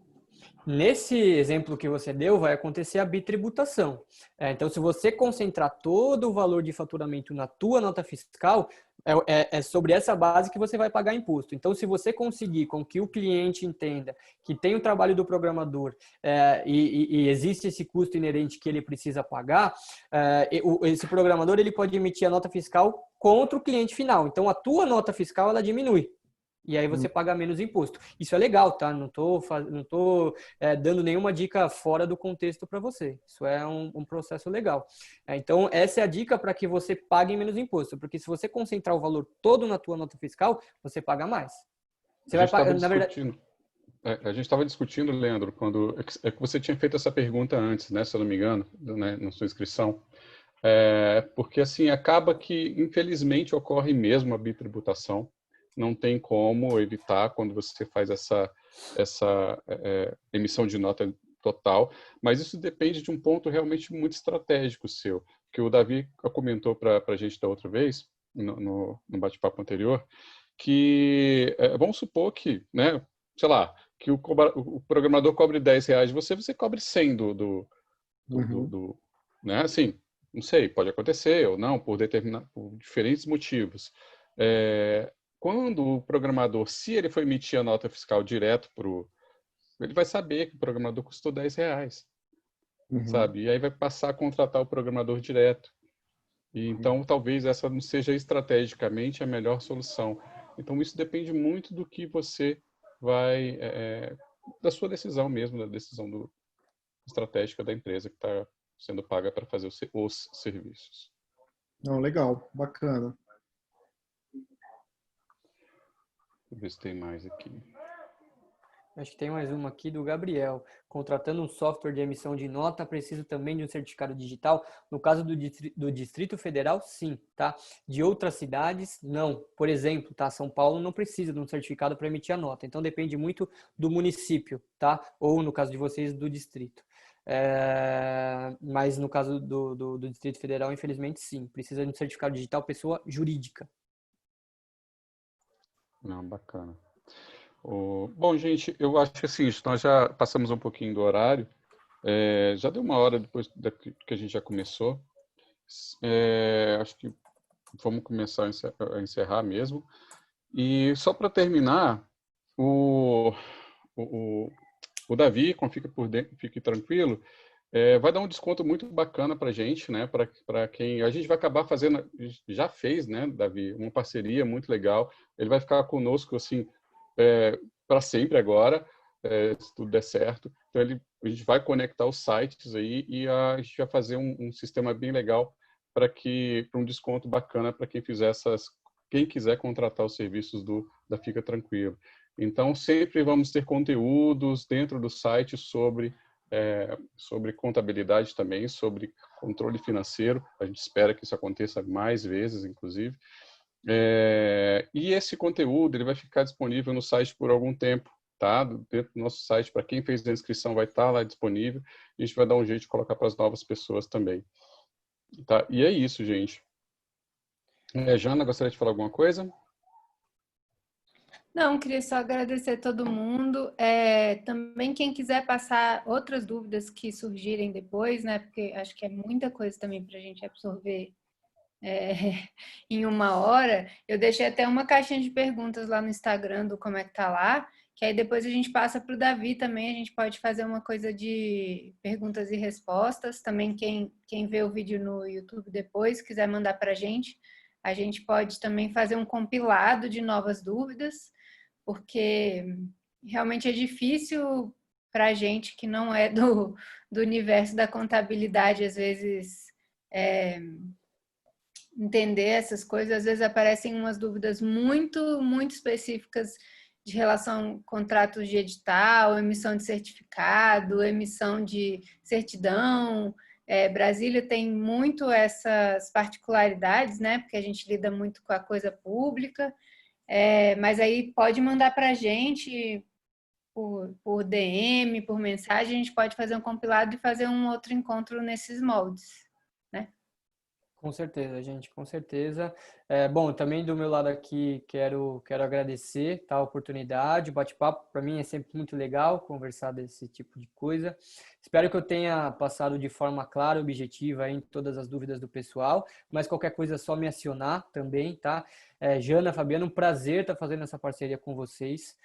Nesse exemplo que você deu, vai acontecer a bitributação. Então, se você concentrar todo o valor de faturamento na tua nota fiscal, é sobre essa base que você vai pagar imposto. Então, se você conseguir com que o cliente entenda que tem o trabalho do programador e existe esse custo inerente que ele precisa pagar, esse programador ele pode emitir a nota fiscal contra o cliente final. Então, a tua nota fiscal ela diminui. E aí você paga menos imposto. Isso é legal, tá? Não tô dando nenhuma dica fora do contexto para você. Isso é um processo legal. Então, essa é a dica para que você pague menos imposto. Porque se você concentrar o valor todo na tua nota fiscal, você paga mais. Você vai pagar, na verdade... A gente estava discutindo, Leandro, quando é que você tinha feito essa pergunta antes, né? Se eu não me engano, né, na sua inscrição. Porque, assim, acaba que, infelizmente, ocorre mesmo a bitributação. Não tem como evitar quando você faz essa emissão de nota total, mas isso depende de um ponto realmente muito estratégico seu, que o Davi comentou para a gente da outra vez, no bate-papo anterior, que vamos supor que, né, sei lá, que o programador cobre R$10 de você cobre 100 né, assim, não sei, pode acontecer ou não, por diferentes motivos. Quando o programador, se ele for emitir a nota fiscal direto ele vai saber que o programador custou R$10, sabe? E aí vai passar a contratar o programador direto. E então, talvez essa não seja estrategicamente a melhor solução. Então, isso depende muito do que você vai... da sua decisão mesmo, da decisão estratégica da empresa que está sendo paga para fazer os serviços. Não, legal, bacana. Deixa eu ver se tem mais aqui. Acho que tem mais uma aqui do Gabriel. Contratando um software de emissão de nota, preciso também de um certificado digital? No caso do Distrito Federal, sim, tá? De outras cidades, não. Por exemplo, tá? São Paulo não precisa de um certificado para emitir a nota. Então, depende muito do município, tá? Ou, no caso de vocês, do distrito. Mas no caso do Distrito Federal, infelizmente, sim. Precisa de um certificado digital, pessoa jurídica. Não, bacana. Bom, gente, eu acho que assim, nós já passamos um pouquinho do horário. Já deu uma hora depois que a gente já começou. Acho que vamos começar a encerrar mesmo. E só para terminar, o Davi, fique tranquilo, vai dar um desconto muito bacana para a gente, né? Para quem a gente vai acabar fazendo, já fez, né, Davi, uma parceria muito legal. Ele vai ficar conosco assim para sempre agora, se tudo der certo. Então a gente vai conectar os sites aí e a gente vai fazer um sistema bem legal para um desconto bacana para quem quiser contratar os serviços da Fica Tranquilo. Então sempre vamos ter conteúdos dentro do site sobre contabilidade também, sobre controle financeiro. A gente espera que isso aconteça mais vezes, inclusive. E esse conteúdo ele vai ficar disponível no site por algum tempo, tá? Dentro do nosso site, para quem fez a inscrição, vai estar lá disponível. E a gente vai dar um jeito de colocar para as novas pessoas também. Tá? E é isso, gente. Jana, gostaria de falar alguma coisa? Não, queria só agradecer a todo mundo. Também quem quiser passar outras dúvidas que surgirem depois, né? Porque acho que é muita coisa também para a gente absorver em uma hora. Eu deixei até uma caixinha de perguntas lá no Instagram do Como é que tá lá, que aí depois a gente passa para o Davi também. A gente pode fazer uma coisa de perguntas e respostas. Também quem vê o vídeo no YouTube depois, quiser mandar para a gente pode também fazer um compilado de novas dúvidas, porque realmente é difícil para a gente que não é do universo da contabilidade, às vezes, entender essas coisas. Às vezes aparecem umas dúvidas muito, muito específicas de relação a contratos de edital, emissão de certificado, emissão de certidão. Brasília tem muito essas particularidades, né? Porque a gente lida muito com a coisa pública. Mas aí pode mandar para a gente por DM, por mensagem, a gente pode fazer um compilado e fazer um outro encontro nesses moldes, né? Com certeza, gente, com certeza. Bom, também do meu lado aqui quero agradecer, tá, a oportunidade, o bate-papo para mim é sempre muito legal conversar desse tipo de coisa. Espero que eu tenha passado de forma clara, objetiva em todas as dúvidas do pessoal, mas qualquer coisa é só me acionar também, tá? Jana, Fabiano, um prazer estar fazendo essa parceria com vocês.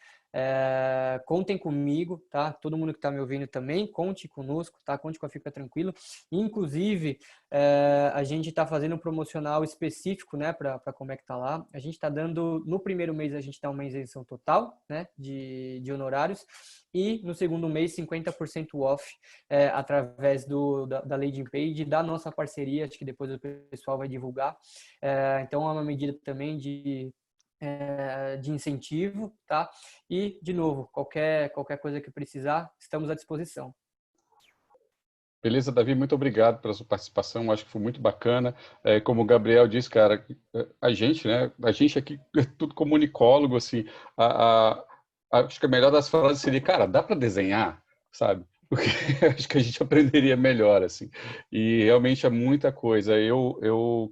Contem comigo, tá? Todo mundo que está me ouvindo também, conte conosco, tá? Conte com a Fica Tranquilo. Inclusive, a gente está fazendo um promocional específico, né, para como é que tá lá. A gente está dando, no primeiro mês a gente dá uma isenção total, né, de honorários, e no segundo mês 50% off através da landing page da nossa parceria, acho que depois o pessoal vai divulgar. Então é uma medida também de incentivo, tá? E, de novo, qualquer coisa que precisar, estamos à disposição. Beleza, Davi, muito obrigado pela sua participação, acho que foi muito bacana. Como o Gabriel disse, cara, a gente, né, a gente aqui é tudo comunicólogo, assim, acho que a melhor das frases seria, cara, dá para desenhar, sabe? Porque acho que a gente aprenderia melhor, assim. E realmente é muita coisa. Eu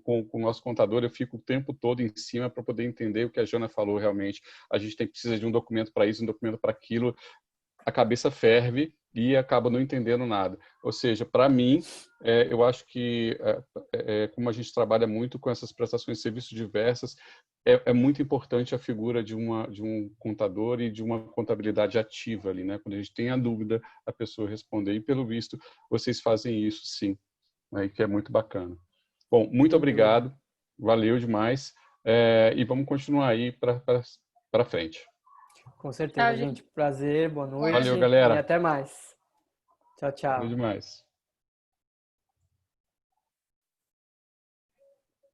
com o nosso contador, eu fico o tempo todo em cima para poder entender o que a Jana falou realmente. A gente precisa de um documento para isso, um documento para aquilo. A cabeça ferve e acaba não entendendo nada. Ou seja, para mim, eu acho que, como a gente trabalha muito com essas prestações de serviços diversas, é muito importante a figura de um contador e de uma contabilidade ativa ali, né? Quando a gente tem a dúvida, a pessoa responder. E, pelo visto, vocês fazem isso, sim, né? Que é muito bacana. Bom, muito obrigado. Valeu demais. E vamos continuar aí para frente. Com certeza, gente. Prazer, boa noite. Valeu, galera. E até mais. Tchau, tchau. Valeu demais.